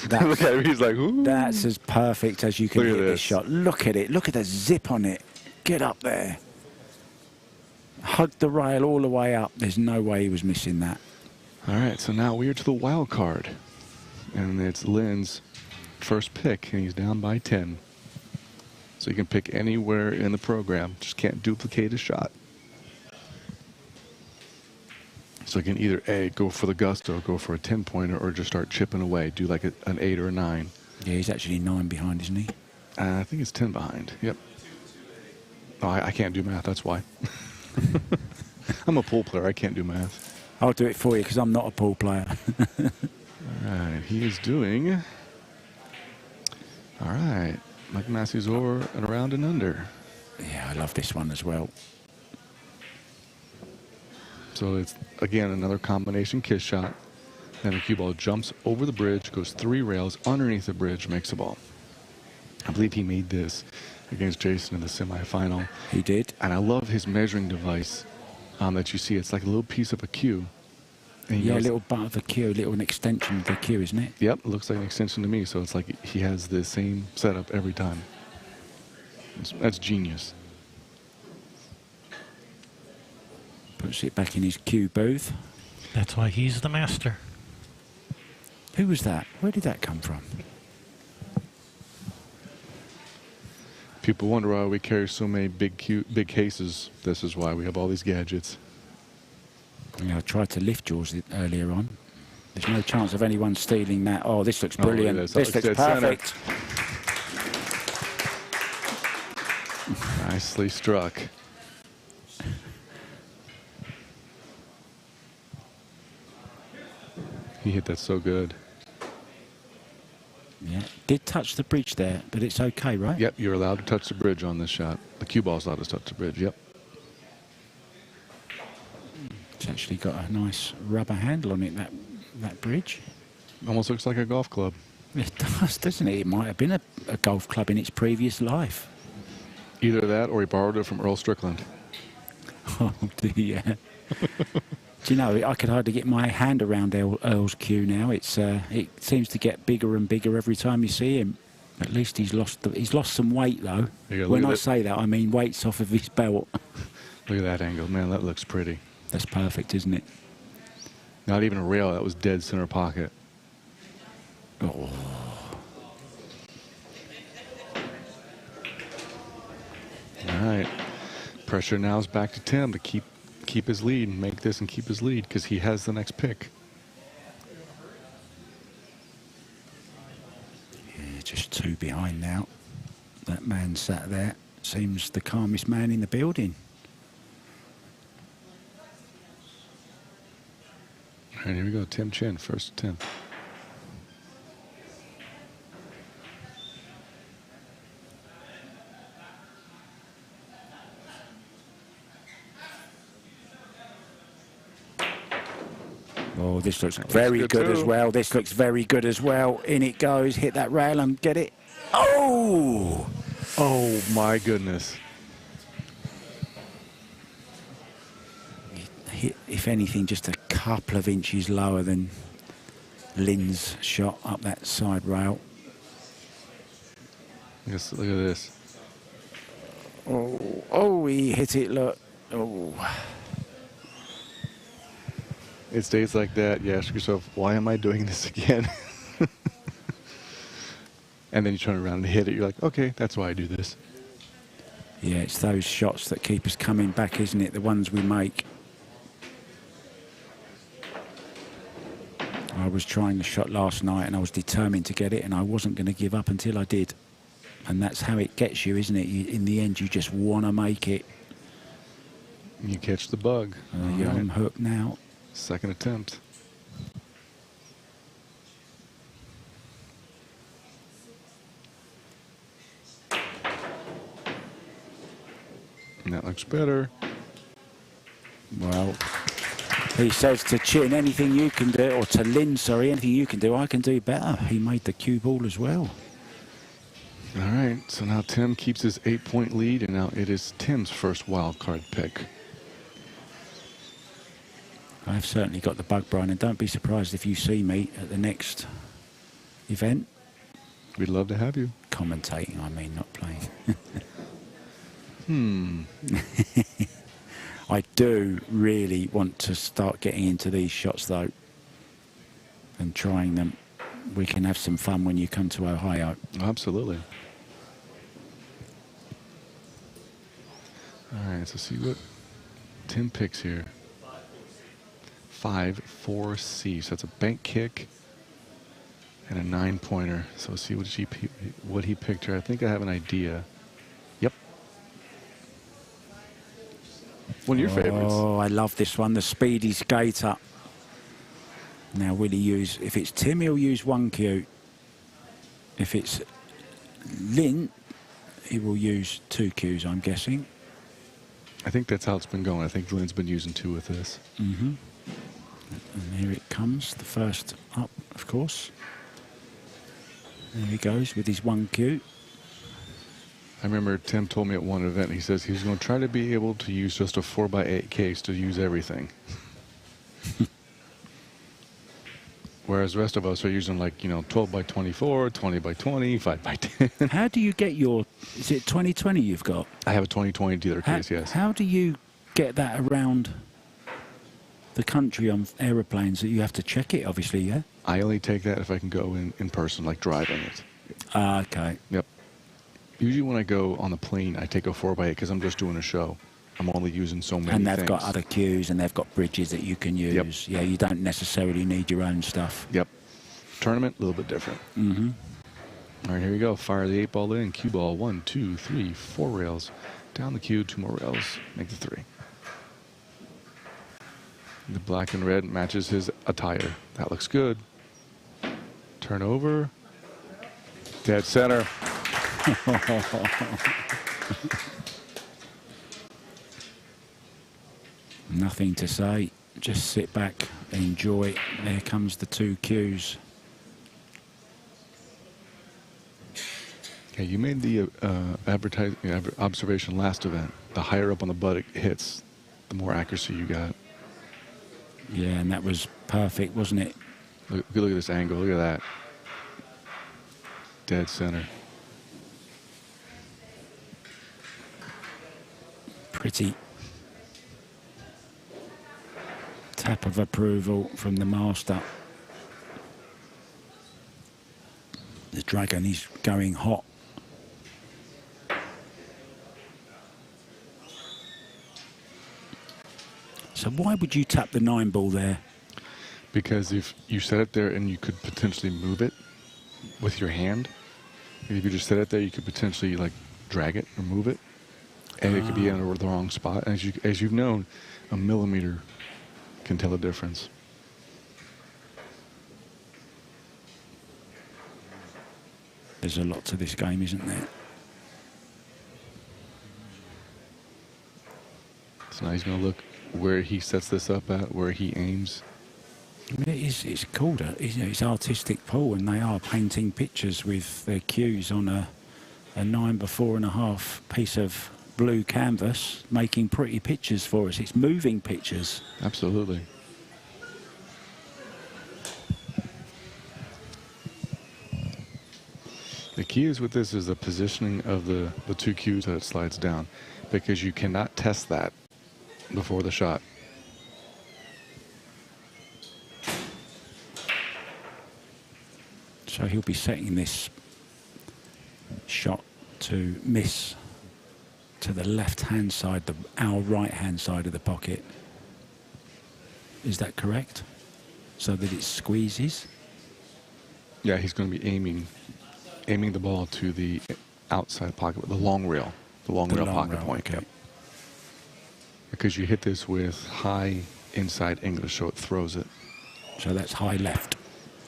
That's, Look at him. He's like, ooh. that's as perfect as you can Look at hit this this. shot. Look at it. Look at the zip on it. Get up there. Hug the rail all the way up. There's no way he was missing that. All right, so now we're to the wild card. And it's Lynn's first pick, and he's down by 10. So you can pick anywhere in the program. Just can't duplicate a shot. So you can either A, go for the gusto, go for a 10-pointer, or just start chipping away. Do like an 8 or a 9. Yeah, he's actually 9 behind, isn't he? I think it's 10 behind. Yep. Oh, I can't do math. That's why. I'm a pool player. I can't do math. I'll do it for you because I'm not a pool player. All right. He is doing... All right. Mike Massey's over and around and under. Yeah, I love this one as well. So it's, again, another combination kiss shot. Then the cue ball jumps over the bridge, goes 3 rails underneath the bridge, makes a ball. I believe he made this against Jason in the semifinal. He did. And I love his measuring device that you see. It's like a little piece of a cue. And he Yeah, a goes, little part of the cue, an extension of the cue, isn't it? Yep, it looks like an extension to me. So it's like he has the same setup every time. That's genius. Puts it back in his cue booth. That's why he's the master. Who was that? Where did that come from? People wonder why we carry so many big cases. This is why we have all these gadgets. Yeah, I tried to lift yours earlier on. There's no chance of anyone stealing that. Oh, this looks brilliant. This This looks dead center. perfect. Nicely struck. He hit that so good. Yeah, did touch the bridge there, but it's okay, right? Yep, you're allowed to touch the bridge on this shot. The cue ball's allowed to touch the bridge, yep. It's actually got a nice rubber handle on it, that bridge. Almost looks like a golf club. It does, doesn't it? It might have been a golf club in its previous life. Either that or he borrowed it from Earl Strickland. Oh, dear. Do you know, I could hardly get my hand around Earl's cue now. It seems to get bigger and bigger every time you see him. At least he's lost some weight, though. Yeah, When I say that, I mean weight's off of his belt. Look at that angle. Man, that looks pretty. That's perfect, isn't it? Not even a rail. That was dead center pocket. Oh. All right. Pressure now is back to Tim to keep his lead, make this and keep his lead because he has the next pick. Yeah, just 2 behind now. That man sat there. Seems the calmest man in the building. All right, here we go. Tim Chen, first 10. Oh, this looks very good good as too. well. This looks very good as well. In it goes. Hit that rail and get it. Oh! Oh, my goodness. Hit, if anything, just a couple of inches lower than Lynn's shot up that side rail. Look at this. Oh, he hit it, look. Oh. It's days like that, you ask yourself, why am I doing this again? And then you turn around and hit it. You're like, okay, that's why I do this. Yeah, it's those shots that keep us coming back, isn't it? The ones we make. I was trying the shot last night and I was determined to get it and I wasn't going to give up until I did. And that's how it gets you, isn't it? In the end, you just want to make it. You catch the bug. You're on hook now. Second attempt. And that looks better. Well, he says to Chen, anything you can do, or to Lin, sorry, anything you can do, I can do better. He made the cue ball as well. All right, so now Tim keeps his 8-point lead, and now it is Tim's first wild card pick. I've certainly got the bug, Brian, and don't be surprised if you see me at the next event. We'd love to have you. Commentating, I mean, not playing. I do really want to start getting into these shots, though, and trying them. We can have some fun when you come to Ohio. Absolutely. All right, so see what Tim picks here. 5-4-C. So that's a bank kick and a 9-pointer. So let's see what he picked here. I think I have an idea. Yep. One of your favorites. Oh, I love this one. The speedy skater. Now, will he use... If it's Tim, he'll use 1 cue. If it's Lin, he will use 2 cues, I'm guessing. I think that's how it's been going. I think Lynn's been using 2 with this. Mm-hmm. And here it comes, the first up, of course. There he goes with his 1 cue. I remember Tim told me at one event, he says he's going to try to be able to use just a 4x8 case to use everything. Whereas the rest of us are using, like, 12x24, 20x20, 5x10. How do you get your... Is it 2020 you've got? I have a 2020 dealer case, yes. How do you get that around the country on aeroplanes that you have to check it, obviously, yeah? I only take that if I can go in person, like driving it. Okay. Yep. Usually when I go on the plane, I take a 4x8 because I'm just doing a show. I'm only using so many And they've things. got other cues and they've got bridges that you can use. Yep. Yeah, you don't necessarily need your own stuff. Yep. Tournament, a little bit different. Mm-hmm. All right, here we go. Fire the 8 ball in. Cue ball. 1, 2, 3, 4 rails. Down the cue, 2 more rails. Make the 3. The black and red matches his attire. That looks good. Turn over. Dead center. Nothing to say. Just sit back, enjoy. There comes the 2 cues. Okay, you made the observation last event. The higher up on the butt it hits, the more accuracy you got. Yeah, and that was perfect, wasn't it? Look at this angle. Look at that. Dead center. Pretty. Tap of approval from the master. The dragon is going hot. So why would you tap the 9 ball there? Because if you set it there and you could potentially move it with your hand, if you just set it there, you could potentially like drag it or move it, and it could be in the wrong spot. As you've known, a millimeter can tell the difference. There's a lot to this game, isn't there? So now he's going to look where he sets this up at, where he aims. I mean, it's called it's artistic pool, and they are painting pictures with their cues on a 9x4.5 piece of blue canvas, making pretty pictures for us. It's moving pictures. Absolutely. The key is with this is the positioning of the 2 cues that it slides down, because you cannot test that before the shot. So he'll be setting this shot to miss to the left-hand side, our right-hand side of the pocket. Is that correct? So that it squeezes? Yeah, he's going to be aiming the ball to the outside pocket, the long rail, the long rail pocket point. Okay. Yep. Because you hit this with high inside English, so it throws it. So that's high left.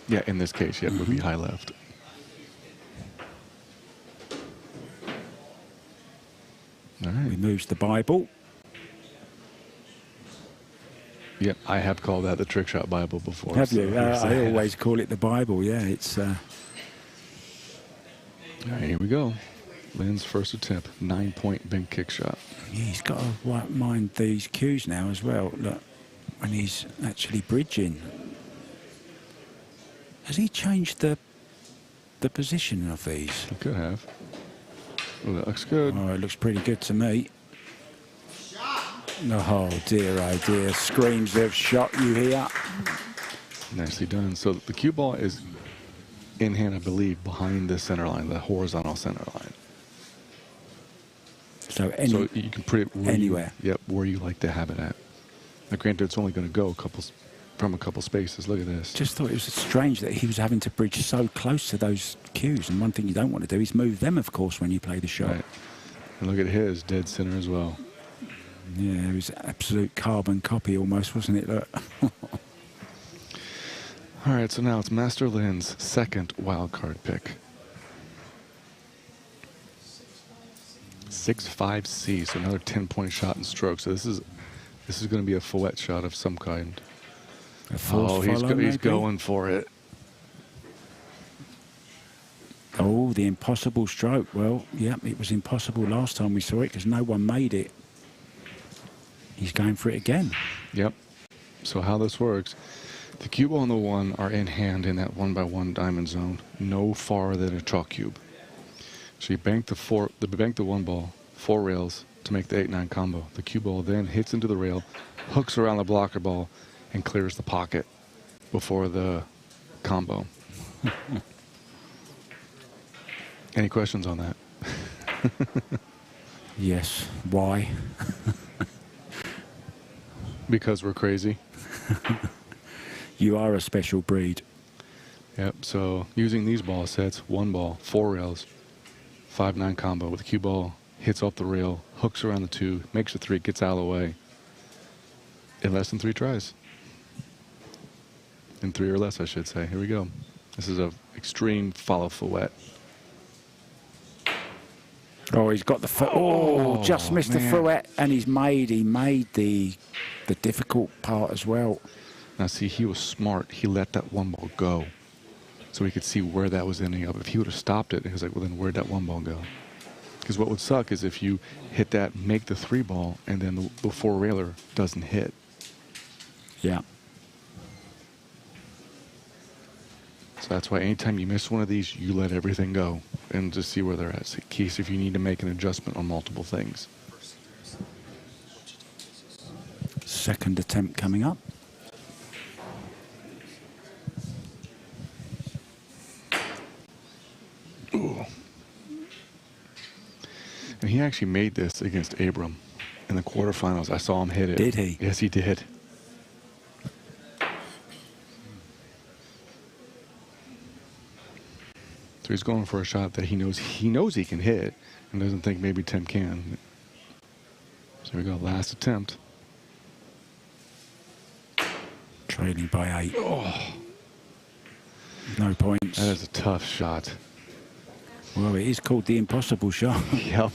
Yeah, in this case, yeah, it would be high left. All right. Removes the Bible. Yep, I have called that the trick shot Bible before. Have so you? yes, I I have. always call it the Bible. Yeah, it's. All right, here we go. Lynn's first attempt, 9-point big kick shot. Yeah, he's got to mind these cues now as well. Look, when he's actually bridging. Has he changed the position of these? He could have. Oh, that looks good. Oh, it looks pretty good to me. Oh dear, screams of shot you hear. Nicely done. So the cue ball is in hand, I believe, behind the center line, the horizontal center line. So, So you can put it anywhere. Yep, where you like to have it at. Now, granted, it's only going to go from a couple spaces. Look at this. Just thought it was strange that he was having to bridge so close to those cues. And one thing you don't want to do is move them, of course, when you play the shot. Right. And look at his dead center as well. Yeah, it was absolute carbon copy almost, wasn't it? Look. All right, so now it's Master Lynn's second wild card pick. 6-5C, so another 10-point shot and stroke. So this is going to be a fouette shot of some kind. A force Oh, follow, he's maybe? going for it. Oh, the impossible stroke. Well, yeah, it was impossible last time we saw it because no one made it. He's going for it again. Yep. So how this works, the cue ball and the one are in hand in that 1x1 diamond zone, no farther than a chalk cube. So you bank the one ball, 4 rails to make the 8-9 combo. The cue ball then hits into the rail, hooks around the blocker ball, and clears the pocket before the combo. Any questions on that? Yes. Why? Because we're crazy. You are a special breed. Yep, so using these ball sets, 1 ball, 4 rails, 5-9 combo with the cue ball, hits off the rail, hooks around the 2, makes a 3, gets out of the way in less than 3 tries. In 3 or less, I should say. Here we go. This is a extreme follow fouette. Oh, he's got the foot. Oh, just missed man. the fouette, and he made the difficult part as well. Now, see, he was smart. He let that 1 ball go so he could see where that was ending up. If he would have stopped it, he was like, well, then where'd that 1 ball go? Because what would suck is if you hit that, make the 3 ball, and then the 4 railer doesn't hit. Yeah. So that's why anytime you miss one of these, you let everything go and just see where they're at. So in case if you need to make an adjustment on multiple things. Second attempt coming up. Ooh. And he actually made this against Abram in the quarterfinals. I saw him hit it. Did he? Yes, he did. So he's going for a shot that he knows he can hit and doesn't think maybe Tim can. So here we go, last attempt. Trailing by 8. Oh, No points. that is a tough shot. Well, it is called the impossible shot. Yep.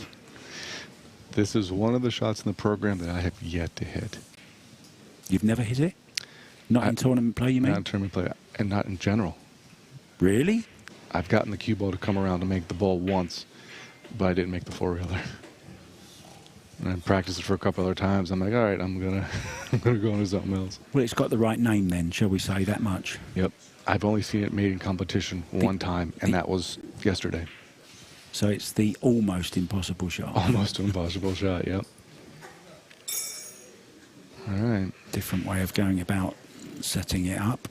This is one of the shots in the program that I have yet to hit. You've never hit it? Not in tournament play, you mean? Not in tournament play, and not in general. Really? I've gotten the cue ball to come around to make the ball once, but I didn't make the 4-reeler. And I practiced it for a couple other times. I'm like, all right, I'm gonna go into something else. Well, it's got the right name then, shall we say that much? Yep. I've only seen it made in competition one time, and that was yesterday. So it's the almost impossible shot. Almost an impossible shot, yep. All right. Different way of going about setting it up.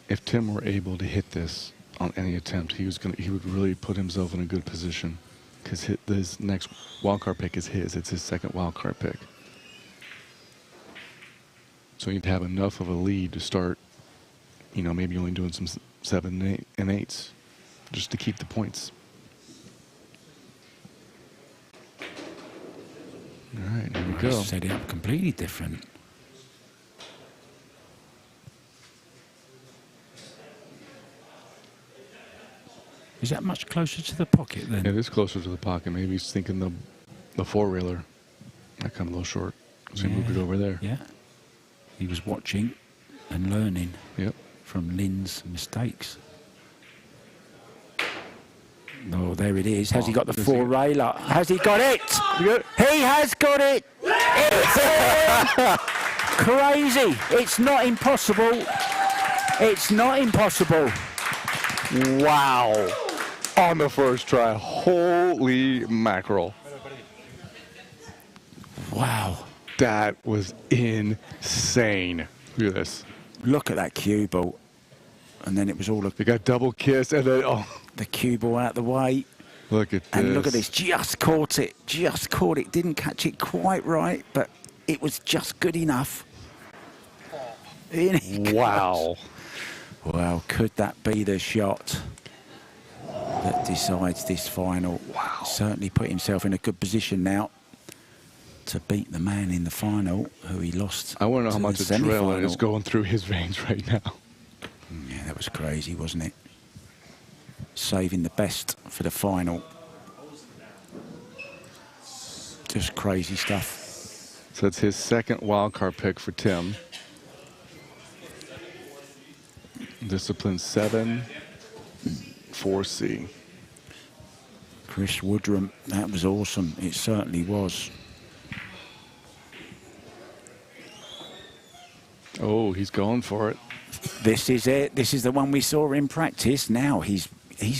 If Tim were able to hit this on any attempt, he would really put himself in a good position because his next wildcard pick is his. It's his second wildcard pick. So he'd have enough of a lead to start, maybe only doing some 7 and 8s just to keep the points. All right, here we go. Set it up completely different. Is that much closer to the pocket then? It is closer to the pocket. Maybe he's thinking the four-railer. That kind of a little short. So he moved it over there. Yeah. He was watching and learning Yep. from Lynn's mistakes. Oh, there it is. Has he got the four-railer? Has he got it? He has got it! It's crazy. It's not impossible. It's not impossible. Wow. On the first try. Holy mackerel. Wow. That was insane. Look at this. Look at that cue ball. And then it was all They got double kiss and then, oh. the cue ball out the way. Look at this. And look at this. Just caught it. Just caught it. Didn't catch it quite right, but it was just good enough. In it Wow. goes. Well, could that be the shot that decides this final? Wow. Certainly put himself in a good position now to beat the man in the final who he lost. I want to know how to much the adrenaline semi-final. is going through his veins right now. Yeah, that was crazy, wasn't it? Saving the best for the final. Just crazy stuff. So it's his second wild card pick for Tim. Discipline 7, 4C. Chris Woodrum, that was awesome. It certainly was. Oh, he's going for it. This is it. This is the one we saw in practice. Now he's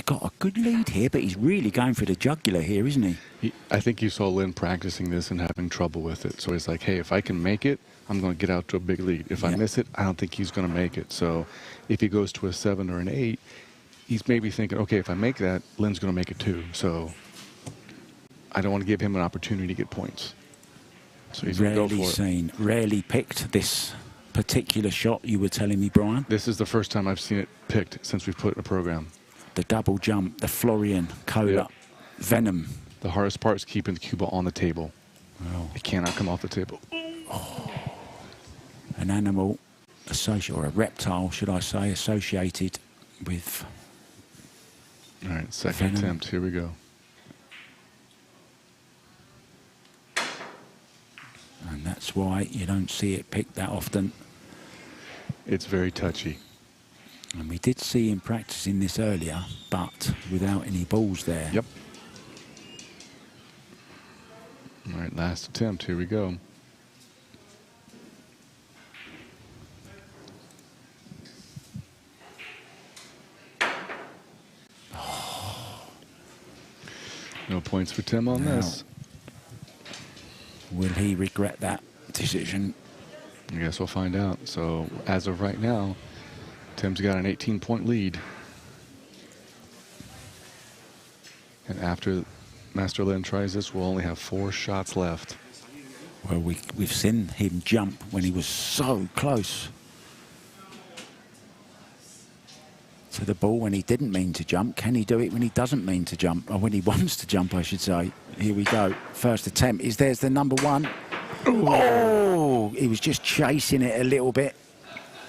got a good lead here, but he's really going for the jugular here, isn't he? I think you saw Lynn practicing this and having trouble with it. So he's like, hey, if I can make it, I'm going to get out to a big lead. If I miss it, I don't think he's going to make it. So if he goes to a 7 or an 8, he's maybe thinking, okay, if I make that, Lynn's going to make it too. So I don't want to give him an opportunity to get points. So he's going to go for it. Rarely seen, rarely picked this particular shot, you were telling me, Brian. This is the first time I've seen it picked since we've put it in a program. The double jump, the Florian, Cola, Yep. Venom. The hardest part is keeping the cue ball on the table. Wow. It cannot come off the table. An animal, or a reptile, should I say, associated with... All right, second Venom. attempt. Here we go. And that's why you don't see it picked that often. It's very touchy. And we did see him practicing this earlier, but without any balls there. Yep. All right, last attempt. Here we go. No points for Tim on this. Will he regret that decision? I guess we'll find out. So as of right now, Tim's got an 18-point lead. And after Master Lynn tries this, we'll only have 4 shots left. Well, we've seen him jump when he was so close to the ball when he didn't mean to jump. Can he do it when he doesn't mean to jump? Or when he wants to jump, I should say. Here we go. First attempt. There's the number 1. Oh, he was just chasing it a little bit.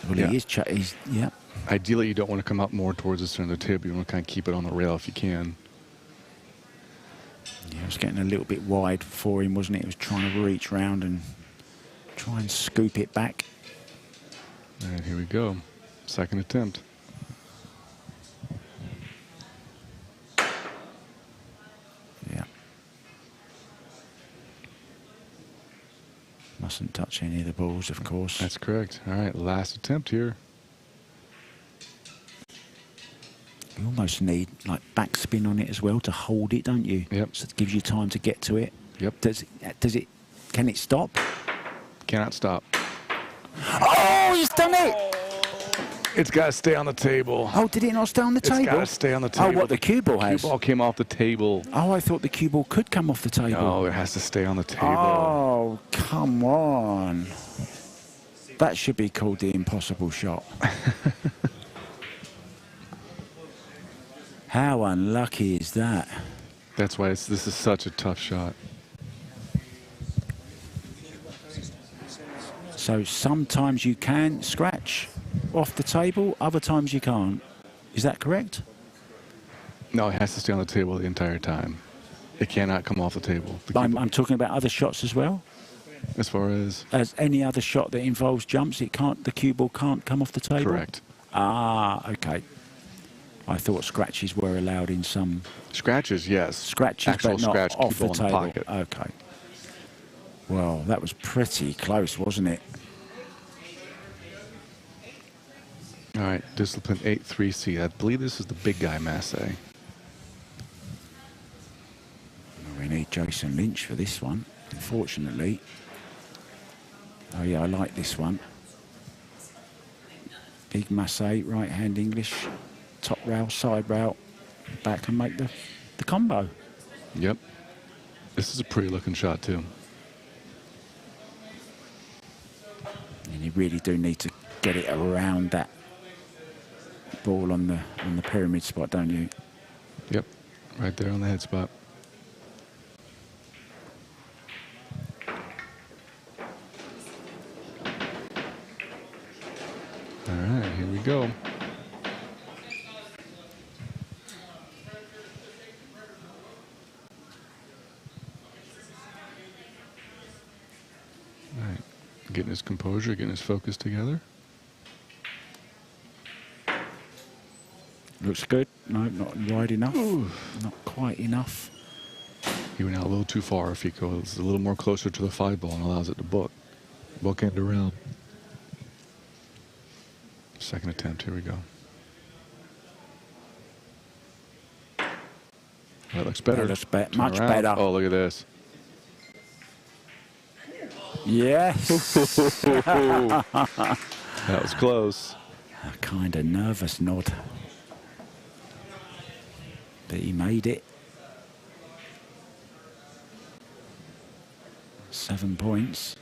Well, Yeah. he is. Yeah. Ideally, you don't want to come up more towards the center of the table. You want to kind of keep it on the rail if you can. Yeah, it was getting a little bit wide for him, wasn't it? He was trying to reach round and try and scoop it back. And here we go. Second attempt. Yeah. Mustn't touch any of the balls, of course. That's correct. All right, last attempt here. You almost need like backspin on it as well to hold it, don't you? Yep. So it gives you time to get to it. Yep. Can it stop? Cannot stop. Oh, he's done it! It's got to stay on the table. Oh, did it not stay on the It's table? got to stay on the table. Oh, what, the cue ball has? Cue ball came off the table. Oh, I thought the cue ball could come off the table. No, it has to stay on the table. Oh, come on. That should be called the impossible shot. How unlucky is that? That's why this is such a tough shot. So sometimes you can scratch off the table, other times you can't. Is that correct? No, it has to stay on the table the entire time. It cannot come off the table. I'm talking about other shots as well. As far as any other shot that involves jumps, it can't. The cue ball can't come off the table. correct. Ah, okay. I thought scratches were allowed in some Scratches, yes. scratches, Actual but not scratch, off cue the ball in table. pocket. Okay. Well, that was pretty close, wasn't it? All right, discipline 8-3C. I believe this is the big guy, Massé. We need Jason Lynch for this one, unfortunately. Oh yeah, I like this one. Big Massé, right hand English, top rail, side rail, back and make the combo. Yep. This is a pretty looking shot too. And you really do need to get it around that ball on the pyramid spot, don't you? Yep. Right there on the head spot. All right, here we go. All right, getting his composure, getting his focus together. Looks good. No, not wide enough. Ooh. Not quite enough. He went out a little too far. If he goes a little more closer to the 5 ball and allows it to bookend around. Second attempt, here we go. That looks better. That looks Turn much around. better. Oh, look at this. Yes. That was close. A kind of nervous nod. But he made it. 7 points.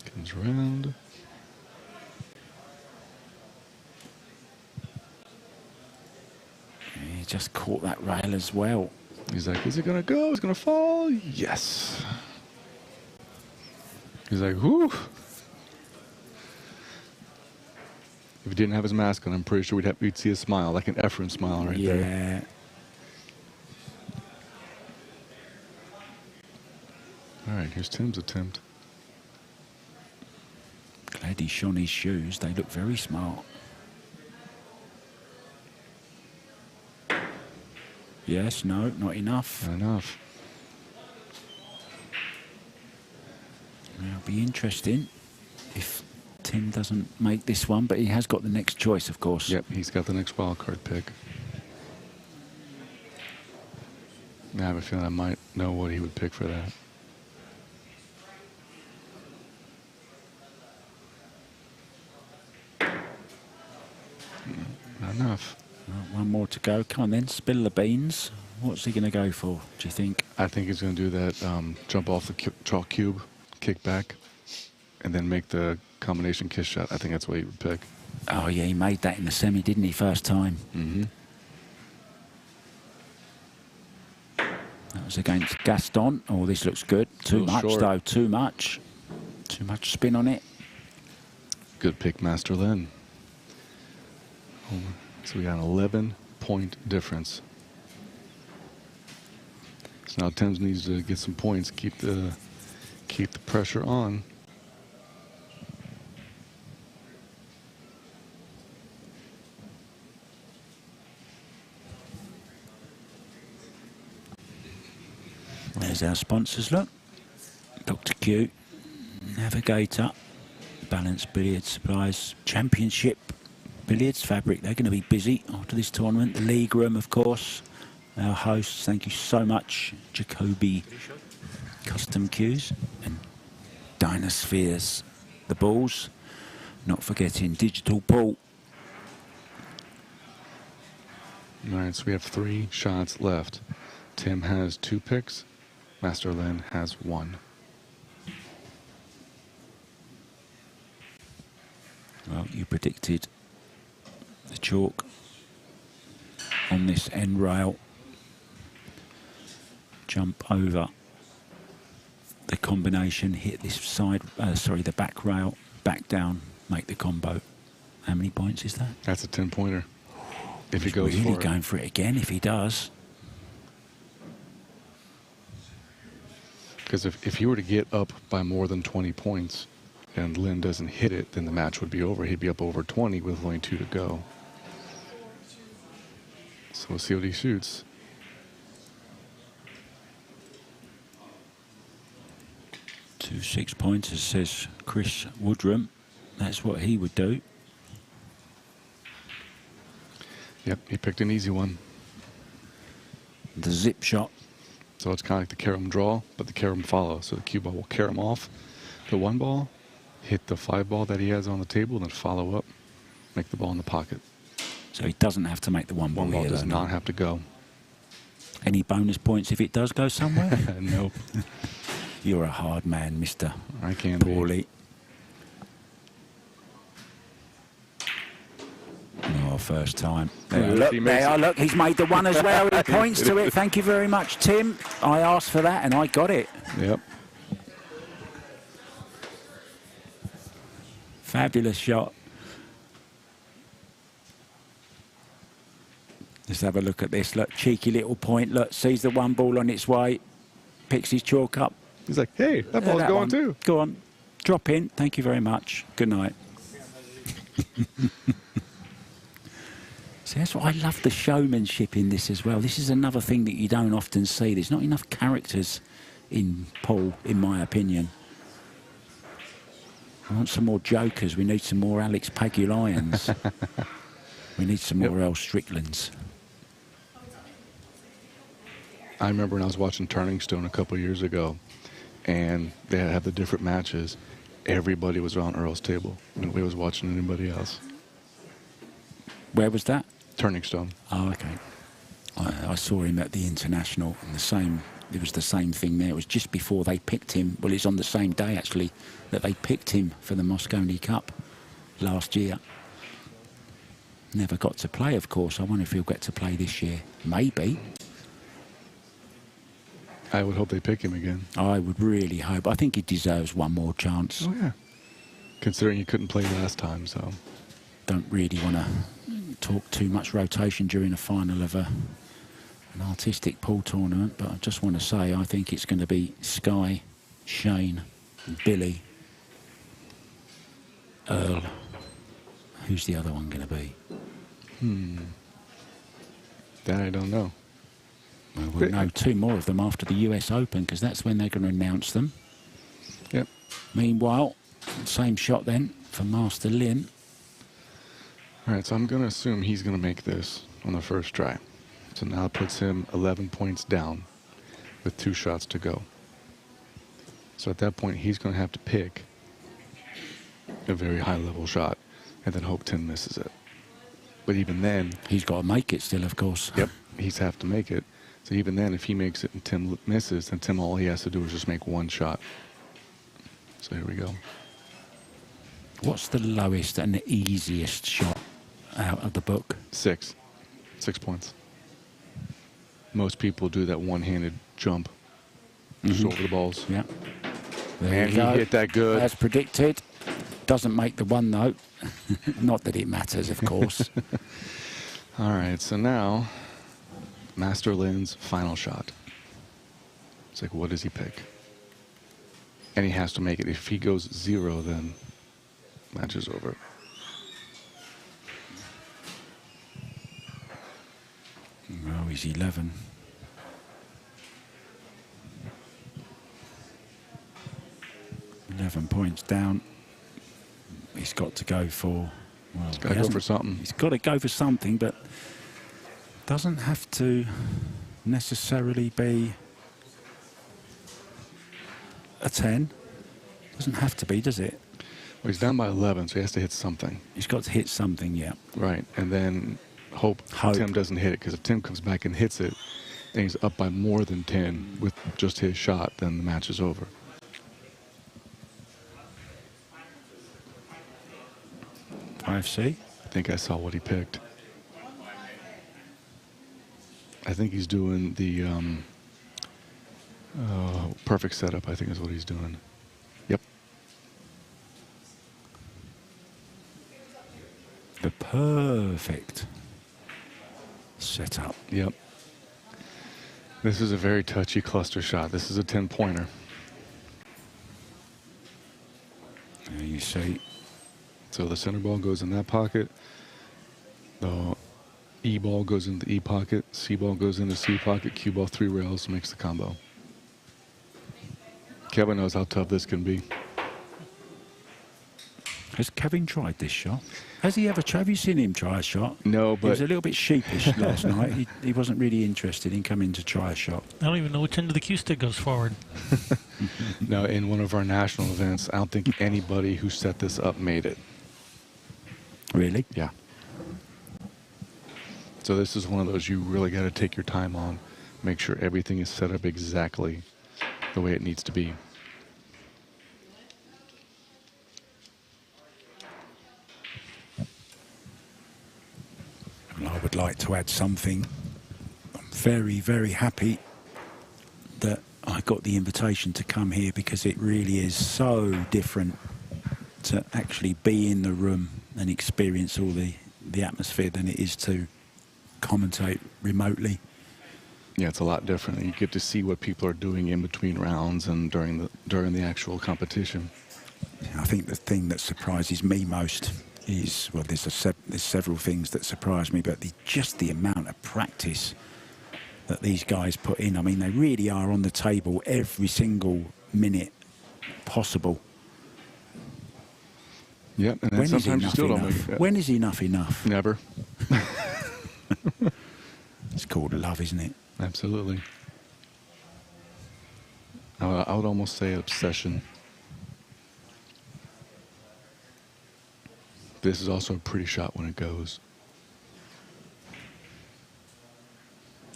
Comes around. He just caught that rail as well. He's like, is it going to go? Is it going to fall? Yes. He's like, whoo. If he didn't have his mask on, I'm pretty sure we'd see a smile, like an Efren smile right there. Yeah. All right, here's Tim's attempt. Glad he shone his shoes. They look very smart. Yes, no, not enough. Not enough. It'll be interesting if Tim doesn't make this one, but he has got the next choice, of course. Yep, he's got the next wild card pick. I have a feeling I might know what he would pick for that. Not enough. Well, one more to go. Come on then, spill the beans. What's he going to go for, do you think? I think he's going to do that jump off the chalk cube, kick back, and then make the combination kiss shot. I think that's what he would pick. Oh, yeah, he made that in the semi, didn't he, first time? Mm-hmm. That was against Gaston. Oh, this looks good. Too much, short. though. Too much. Too much spin on it. Good pick, Master Len. So we got an 11-point difference. So now Thames needs to get some points, keep the pressure on. There's our sponsors, look. Dr. Q, Navigator, Balance Billiards Supplies, Championship Billiards Fabric. They're going to be busy after this tournament. The League Room, of course. Our hosts, thank you so much. Jacoby Custom Cues and Dynaspheres. The balls. Not forgetting Digital Pool. All right, so we have 3 shots left. Tim has 2 picks. Master Len has 1. Well, you predicted the chalk on this end rail. Jump over the combination, hit this side, the back rail, back down, make the combo. How many points is that? That's a 10-pointer. If he He's goes really for it. going for it again, if he does. Because if he were to get up by more than 20 points and Lin doesn't hit it, then the match would be over. He'd be up over 20 with only 2 to go. So we'll see what he shoots. Two 6-pointers, says Chris Woodrum. That's what he would do. Yep, he picked an easy one. The zip shot. So it's kind of like the carom draw, but the carom follow. So the cue ball will carom off the 1 ball, hit the 5 ball that he has on the table, and then follow up, make the ball in the pocket. So he doesn't have to make the 1 ball 1 ball here, does though, not no. have to go. Any bonus points if it does go somewhere? Nope. You're a hard man, Mr. I can't be. Paulie. Oh, first time. Yeah, Look, he makes there, it. look, he's made the 1 as well. He points to it. Thank you very much, Tim. I asked for that and I got it. Yep. Fabulous shot. Let's have a look at this. Look, cheeky little point. Look, sees the 1 ball on its way. Picks his chalk up. He's like, hey, that ball's That going one. too. Go on. Drop in. Thank you very much. Good night. See, that's what I love, the showmanship in this as well. This is another thing that you don't often see. There's not enough characters in pool, in my opinion. I want some more jokers. We need some more Alex Pagulians. We need some more Earl Stricklands. I remember when I was watching Turning Stone a couple years ago, and they had the different matches. Everybody was around Earl's table. Nobody was watching anybody else. Where was that? Turning Stone. Oh, okay. I saw him at the International, and it was the same thing there. It was just before they picked him. Well, it's on the same day, actually, that they picked him for the Moscone Cup last year. Never got to play, of course. I wonder if he'll get to play this year. Maybe. I would hope they pick him again. I would really hope. I think he deserves 1 more chance. Oh, yeah. Considering he couldn't play last time, so. Don't really want to talk too much rotation during a final of an artistic pool tournament, but I just want to say I think it's going to be Sky, Shane, Billy, Earl. Who's the other one going to be? That I don't know. Well, we'll know 2 more of them after the US Open, because that's when they're going to announce them. Yep. Meanwhile, same shot then for Master Lin. All right, so I'm going to assume he's going to make this on the first try. So now it puts him 11 points down with 2 shots to go. So at that point, he's going to have to pick a very high-level shot and then hope Tim misses it. But even then... He's got to make it still, of course. Yep, he's have to make it. So even then, if he makes it and Tim misses, then Tim, all he has to do is just make 1 shot. So here we go. What's the lowest and the easiest shot out of the book? 6. 6 points. Most people do that one-handed jump just over the balls. Yeah. There And you he go. hit that good. As predicted. Doesn't make the 1 though. Not that it matters, of course. All right, so now Master Lin's final shot. It's like, what does he pick? And he has to make it. If he goes 0, then match is over. Oh, he's 11. £11 down. He's got to go for... Well, He's got to go for something. He's got to go for something, but doesn't have to necessarily be a 10. Doesn't have to be, does it? Well, he's down by 11, so he has to hit something. He's got to hit something, yeah. Right, and then hope Tim doesn't hit it, because if Tim comes back and hits it, and he's up by more than 10 with just his shot, then the match is over. IFC? I think I saw what he picked. I think he's doing the perfect setup, I think is what he's doing. Yep. The perfect. set up. Yep. This is a very touchy cluster shot. This is a 10-pointer. There you see. So the center ball goes in that pocket. The E ball goes in the E pocket. C ball goes in the C pocket. Q ball 3 rails makes the combo. Kevin knows how tough this can be. Has Kevin tried this shot? Has he ever tried? Have you seen him try a shot? No, He but was a little bit sheepish last night. He wasn't really interested in coming to try a shot. I don't even know which end of the cue stick goes forward. no, in one of our national events, I don't think anybody who set this up made it. Really? Yeah. So this is one of those you really got to take your time on. Make sure everything is set up exactly the way it needs to be. And I would like to add something. I'm very, very happy that I got the invitation to come here, because it really is so different to actually be in the room and experience all the atmosphere than it is to commentate remotely. Yeah, it's a lot different. You get to see what people are doing in between rounds and during the actual competition. I think the thing that surprises me most is, well, there's several things that surprise me, but just the amount of practice that these guys put in. I mean, they really are on the table every single minute possible. Yep, and then sometimes you still don't make it. When is enough enough? Never. It's called love, isn't it? Absolutely. I would almost say obsession. This is also a pretty shot when it goes.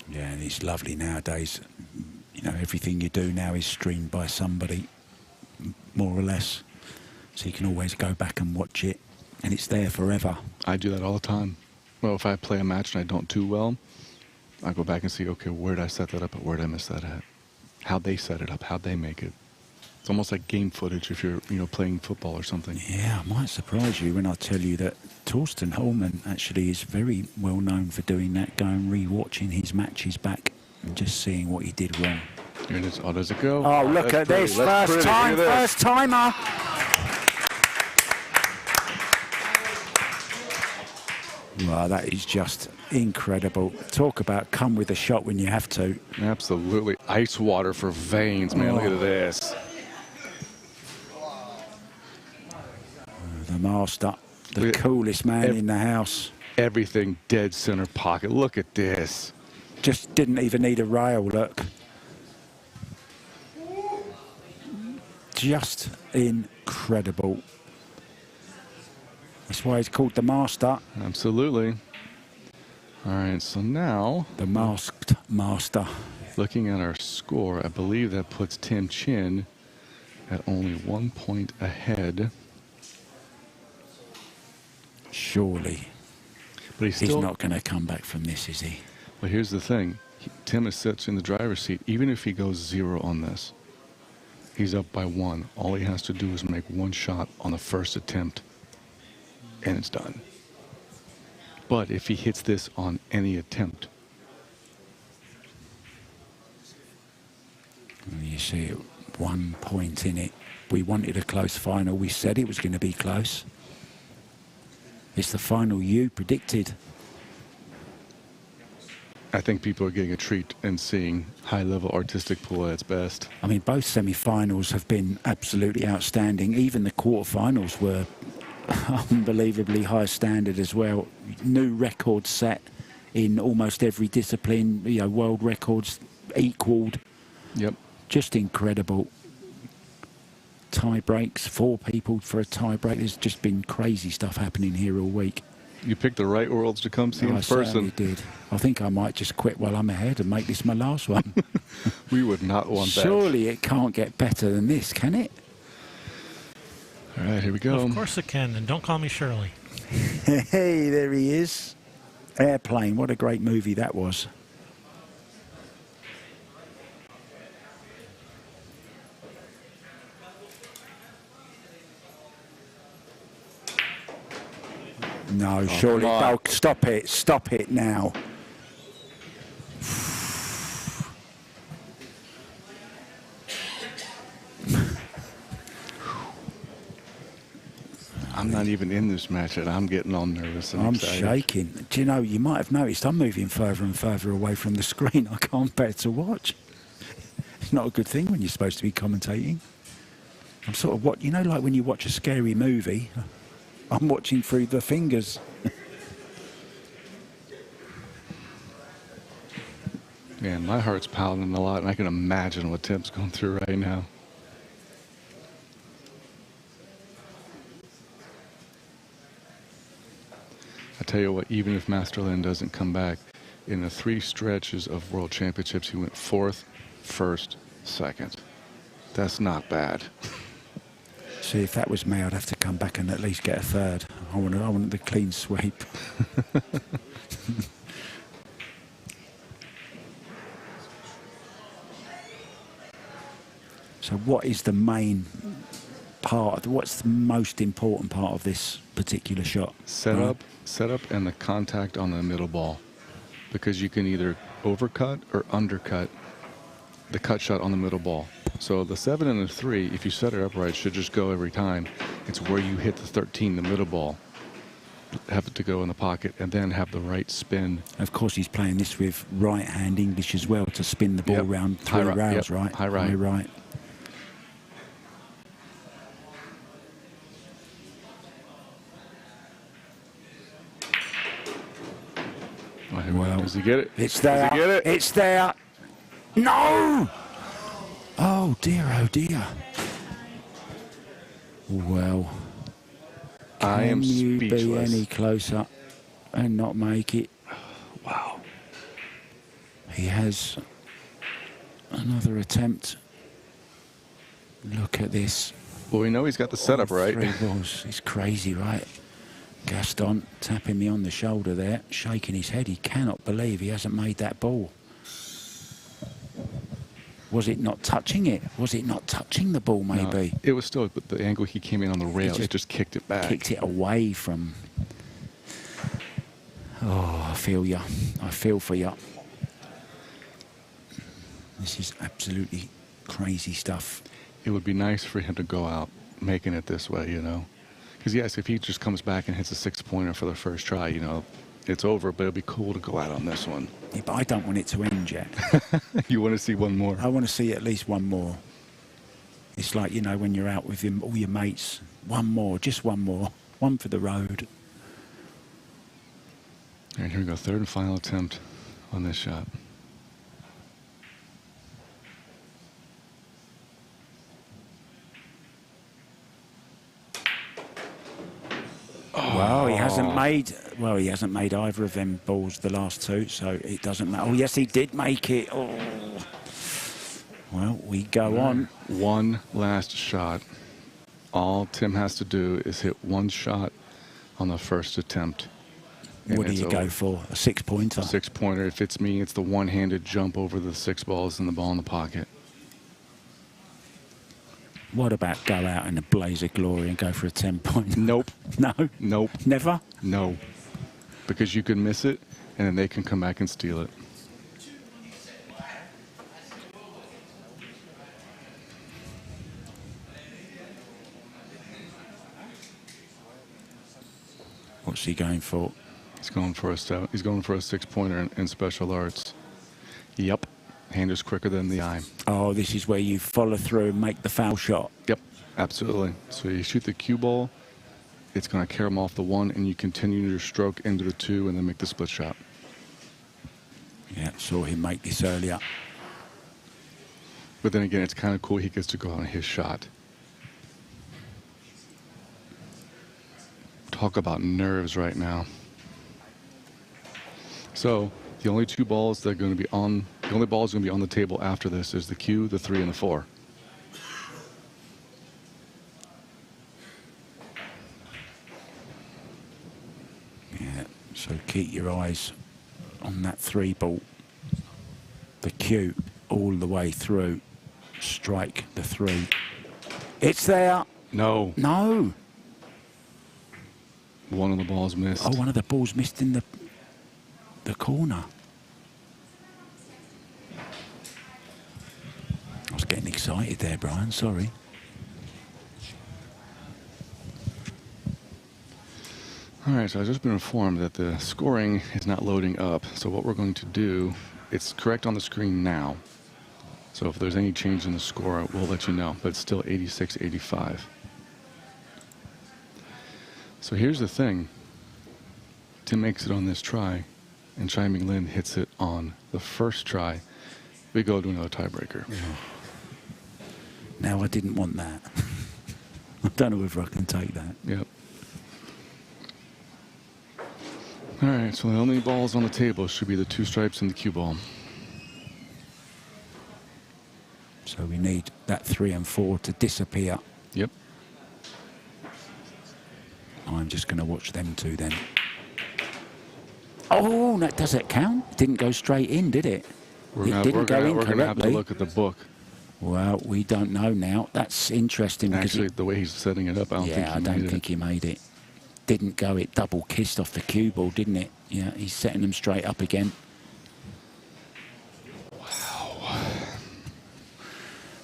Yeah, and it's lovely nowadays. You know, everything you do now is streamed by somebody, more or less. So you can always go back and watch it, and it's there forever. I do that all the time. Well, if I play a match and I don't do well, I go back and see, okay, where did I set that up, but where did I miss that at? How'd they set it up? How'd they make it? It's almost like game footage if you're, playing football or something. Yeah, I might surprise you when I tell you that Torsten Holman actually is very well known for doing that, going re-watching his matches back and just seeing what he did wrong. And it's, does it go? Oh, look at this, first time, first timer. Wow, that is just incredible. Talk about come with a shot when you have to. Absolutely. Ice water for veins, man. Look at this. The master, the coolest man in the house. Everything dead center pocket. Look at this. Just didn't even need a rail, look. Just incredible. That's why he's called the master. Absolutely. All right, so now... The masked master. Looking at our score, I believe that puts Tim Chen at only 1 point ahead. Surely. But he's not going to come back from this, is he? But here's the thing. Tim sits in the driver's seat. Even if he goes 0 on this, he's up by 1. All he has to do is make 1 shot on the first attempt, and it's done. But if he hits this on any attempt... You see, 1 point in it. We wanted a close final. We said it was going to be close. It's the final you predicted. I think people are getting a treat and seeing high-level artistic pool at its best. I mean, both semi-finals have been absolutely outstanding. Even the quarter-finals were unbelievably high standard as well. New records set in almost every discipline. World records equalled. Yep. Just incredible. Tie breaks, 4 people for a tie break. There's just been crazy stuff happening here all week. You picked the right worlds to come see in person. I certainly did. I think I might just quit while I'm ahead and make this my last one. We would not want that. Surely it can't get better than this, can it? All right, here we go. Of course it can, and don't call me Shirley. Hey, there he is. Airplane, what a great movie that was. No, surely. Oh, stop it now. I'm not even in this match yet. I'm getting all nervous and I'm excited. shaking. Do you know, you might have noticed I'm moving further and further away from the screen. I can't bear to watch. It's not a good thing when you're supposed to be commentating. I'm sort of you know, like when you watch a scary movie, I'm watching through the fingers. Man, my heart's pounding a lot, and I can imagine what Tim's going through right now. I tell you what, even if Masterland doesn't come back, in the 3 stretches of World Championships, he went 4th, 1st, 2nd. That's not bad. See, if that was me, I'd have to come back and at least get a 3rd. I want the clean sweep. So what is the main part? What's the most important part of this particular shot? Setup, and the contact on the middle ball. Because you can either overcut or undercut the cut shot on the middle ball. So the 7 and the 3, if you set it up right, should just go every time. It's where you hit the 13, the middle ball. Have it to go in the pocket and then have the right spin. Of course, he's playing this with right-hand English as well to spin the ball around 3 rails, right? High right. High right. Well, does he get it? It's there. Does he get it? It's there. No! Oh dear, oh dear. Well, I am can you be speechless. any closer and not make it? Wow. He has another attempt. Look at this. Well, we know he's got the setup right. 3 balls. It's crazy, right? Gaston tapping me on the shoulder there, shaking his head. He cannot believe he hasn't made that ball. Was it not touching it? Was it not touching the ball, maybe? No, it was still, but the angle he came in on the rail, it just kicked it back. Kicked it away from... Oh, I feel you. I feel for you. This is absolutely crazy stuff. It would be nice for him to go out making it this way, you know. Because, yes, if he just comes back and hits a 6-pointer for the first try, you know, it's over, but it'd be cool to go out on this one. Yeah, but I don't want it to end yet. You want to see one more? I want to see at least one more. It's like, you know, when you're out with all your mates, one more, just one more. One for the road. And here we go, 3rd and final attempt on this shot. Well, he hasn't made. Well, he hasn't made either of them balls the last 2, so it doesn't matter. Oh, yes, he did make it. Oh. Well, we go on. One last shot. All Tim has to do is hit one shot on the first attempt. What do you go for? A 6-pointer? 6-pointer. If it's me, it's the one-handed jump over the 6 balls and the ball in the pocket. What about go out in a blaze of glory and go for a 10-point? Nope. No? Nope. Never? No. Because you can miss it, and then they can come back and steal it. What's he going for? He's going for a 6-pointer in special arts. Yep. Hand is quicker than the eye. Oh, this is where you follow through and make the foul shot. Yep, absolutely. So you shoot the cue ball, it's going to carry them off the 1, and you continue your stroke into the 2 and then make the split shot. Yeah, saw him make this earlier. But then again, it's kind of cool he gets to go on his shot. Talk about nerves right now. So the only 2 balls that are going to be on, the only balls going to be on the table after this is the cue, the 3, and the 4. Yeah, so keep your eyes on that 3 ball. The cue all the way through. Strike the 3. It's there. No. No. One of the balls missed. Oh, one of the balls missed in the corner. I was getting excited there, Brian. Sorry. All right, so I've just been informed that the scoring is not loading up. So what we're going to do, it's correct on the screen now. So if there's any change in the score, we'll let you know. But it's still 86-85. So here's the thing. Tim makes it on this try, and Chi-Ming hits it on the first try. We go to another tiebreaker. Now, I didn't want that. I don't know if I can take that. Yep. All right, so the only balls on the table should be the 2 stripes and the cue ball. So we need that 3 and 4 to disappear. Yep. I'm just going to watch them two then. Oh, that does it count? It didn't go straight in, did it? We're going to have to look at the book. Well, we don't know now. That's interesting. Actually, the way he's setting it up, I don't think he made it. Didn't go, it double kissed off the cue ball, didn't it? Yeah, he's setting them straight up again. Wow.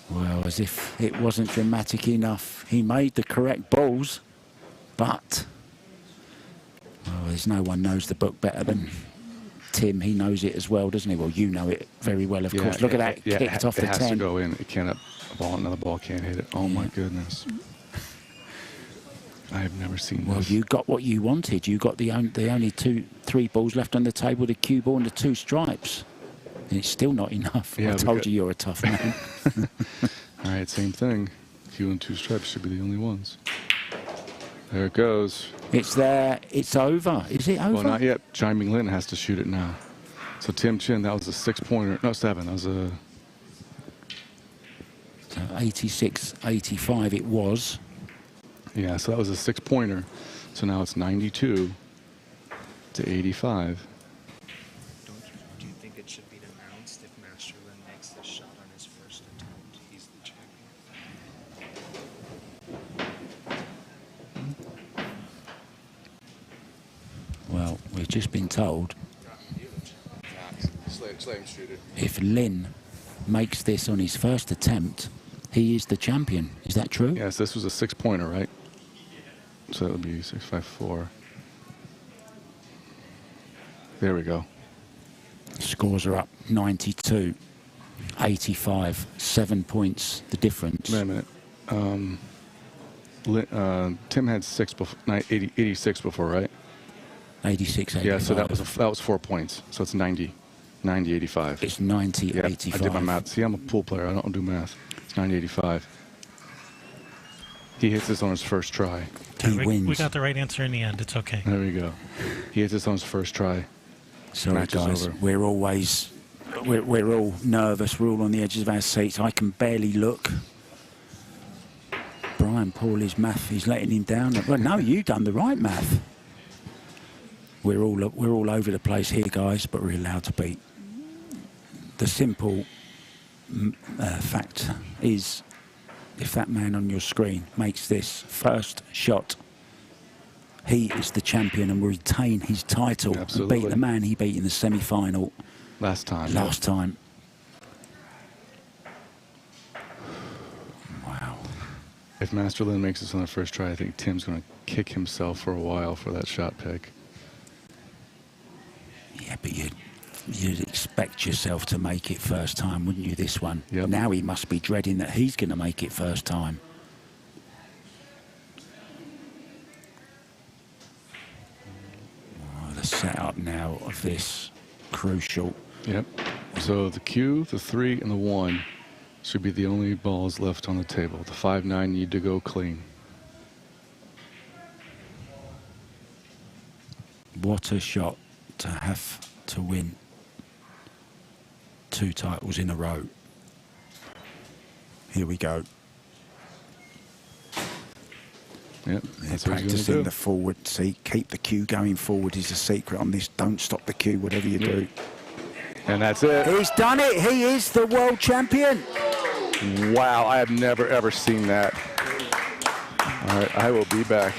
Well, as if it wasn't dramatic enough. He made the correct balls, but well, there's no one knows the book better than Tim. He knows it as well, doesn't he? Well, you know it very well, of course. Look at that, kicked off the 10. It has to go in. It cannot, another ball can't hit it. Oh, my goodness. I have never seen this. Well, you got what you wanted. You got the only 3 balls left on the table, the cue ball and the 2 stripes. And it's still not enough. Yeah, I told you you're a tough man. All right, same thing. Cue and 2 stripes should be the only ones. There it goes. It's there. It's over. Is it over? Well, not yet. Chi-Ming has to shoot it now. So Tim Chen, that was a 6-pointer. No, 7. That was a... So 86-85 it was. Yeah, so that was a 6-pointer. So now it's 92 to 85. Do you think it should be announced if Masterlin makes this shot on his first attempt? He's the champion. Well, we've just been told if Lin makes this on his first attempt, he is the champion. Is that true? Yes, this was a 6-pointer, right? So that would be 6-5-4. There we go. Scores are up 92, 85, 7 points the difference. Wait a minute. Tim had 86 before, right? 86, 85. Yeah, so that was 4 points. So it's 90, 85. It's 90, Yeah, 85. I did my math. See, I'm a pool player. I don't do math. It's 85. He hits this on his first try. He wins. We got the right answer in the end. It's okay. There we go. He hits this on his first try. Sorry, Match is guys. over. We're all nervous. We're all on the edges of our seats. I can barely look. Brian Paul, his math, he's letting him down. Well, no, you done the right math. We're all over the place here, guys, but we're allowed to beat. The simple fact is, if that man on your screen makes this first shot, he is the champion and will retain his title. Absolutely. And beat the man he beat in the semi-final Last time. Wow. If Masterlin makes this on the first try, I think Tim's going to kick himself for a while for that shot pick. Yeah, but you'd expect yourself to make it first time, wouldn't you, this one? Yep. Now he must be dreading that he's going to make it first time. Oh, the setup now of this, crucial. Yep. So the cue, the 3, and the 1 should be the only balls left on the table. The 5-9 need to go clean. What a shot to have to win 2 titles in a row. Here we go. Yep. They're That's what he's practicing going the to do. forward. See, keep the cue going forward is the secret on this. Don't stop the cue, whatever you do. And that's it. He's done it. He is the world champion. Wow, I have never, ever seen that. All right, I will be back.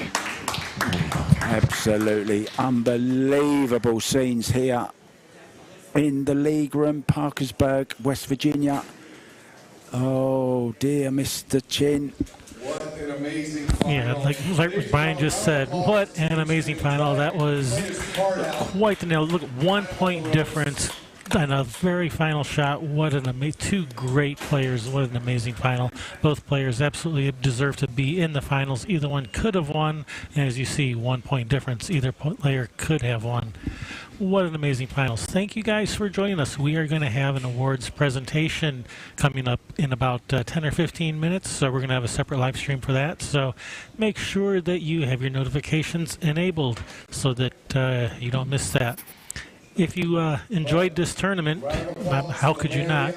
Absolutely unbelievable scenes here in the league room, Parkersburg, West Virginia. Oh dear, Mr. Chen. What an amazing final. Yeah, like what Brian just said, what an amazing final. That was quite the nail. Look, 1 point difference and a very final shot. What an amazing, two great players. What an amazing final. Both players absolutely deserve to be in the finals. Either one could have won. And as you see, 1 point difference. Either player could have won. What an amazing finals. Thank you guys for joining us. We are going to have an awards presentation coming up in about 10 or 15 minutes. So we're going to have a separate live stream for that. So make sure that you have your notifications enabled so that you don't miss that. If you enjoyed this tournament, how could you not?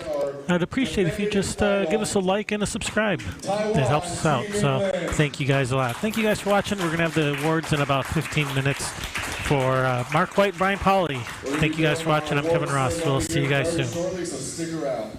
I'd appreciate if you just give us a like and a subscribe. That helps us out. So thank you guys a lot. Thank you guys for watching. We're going to have the awards in about 15 minutes for Mark White, Brian Pauley. Thank you guys for watching. I'm Kevin Ross. We'll see you guys soon. So stick around.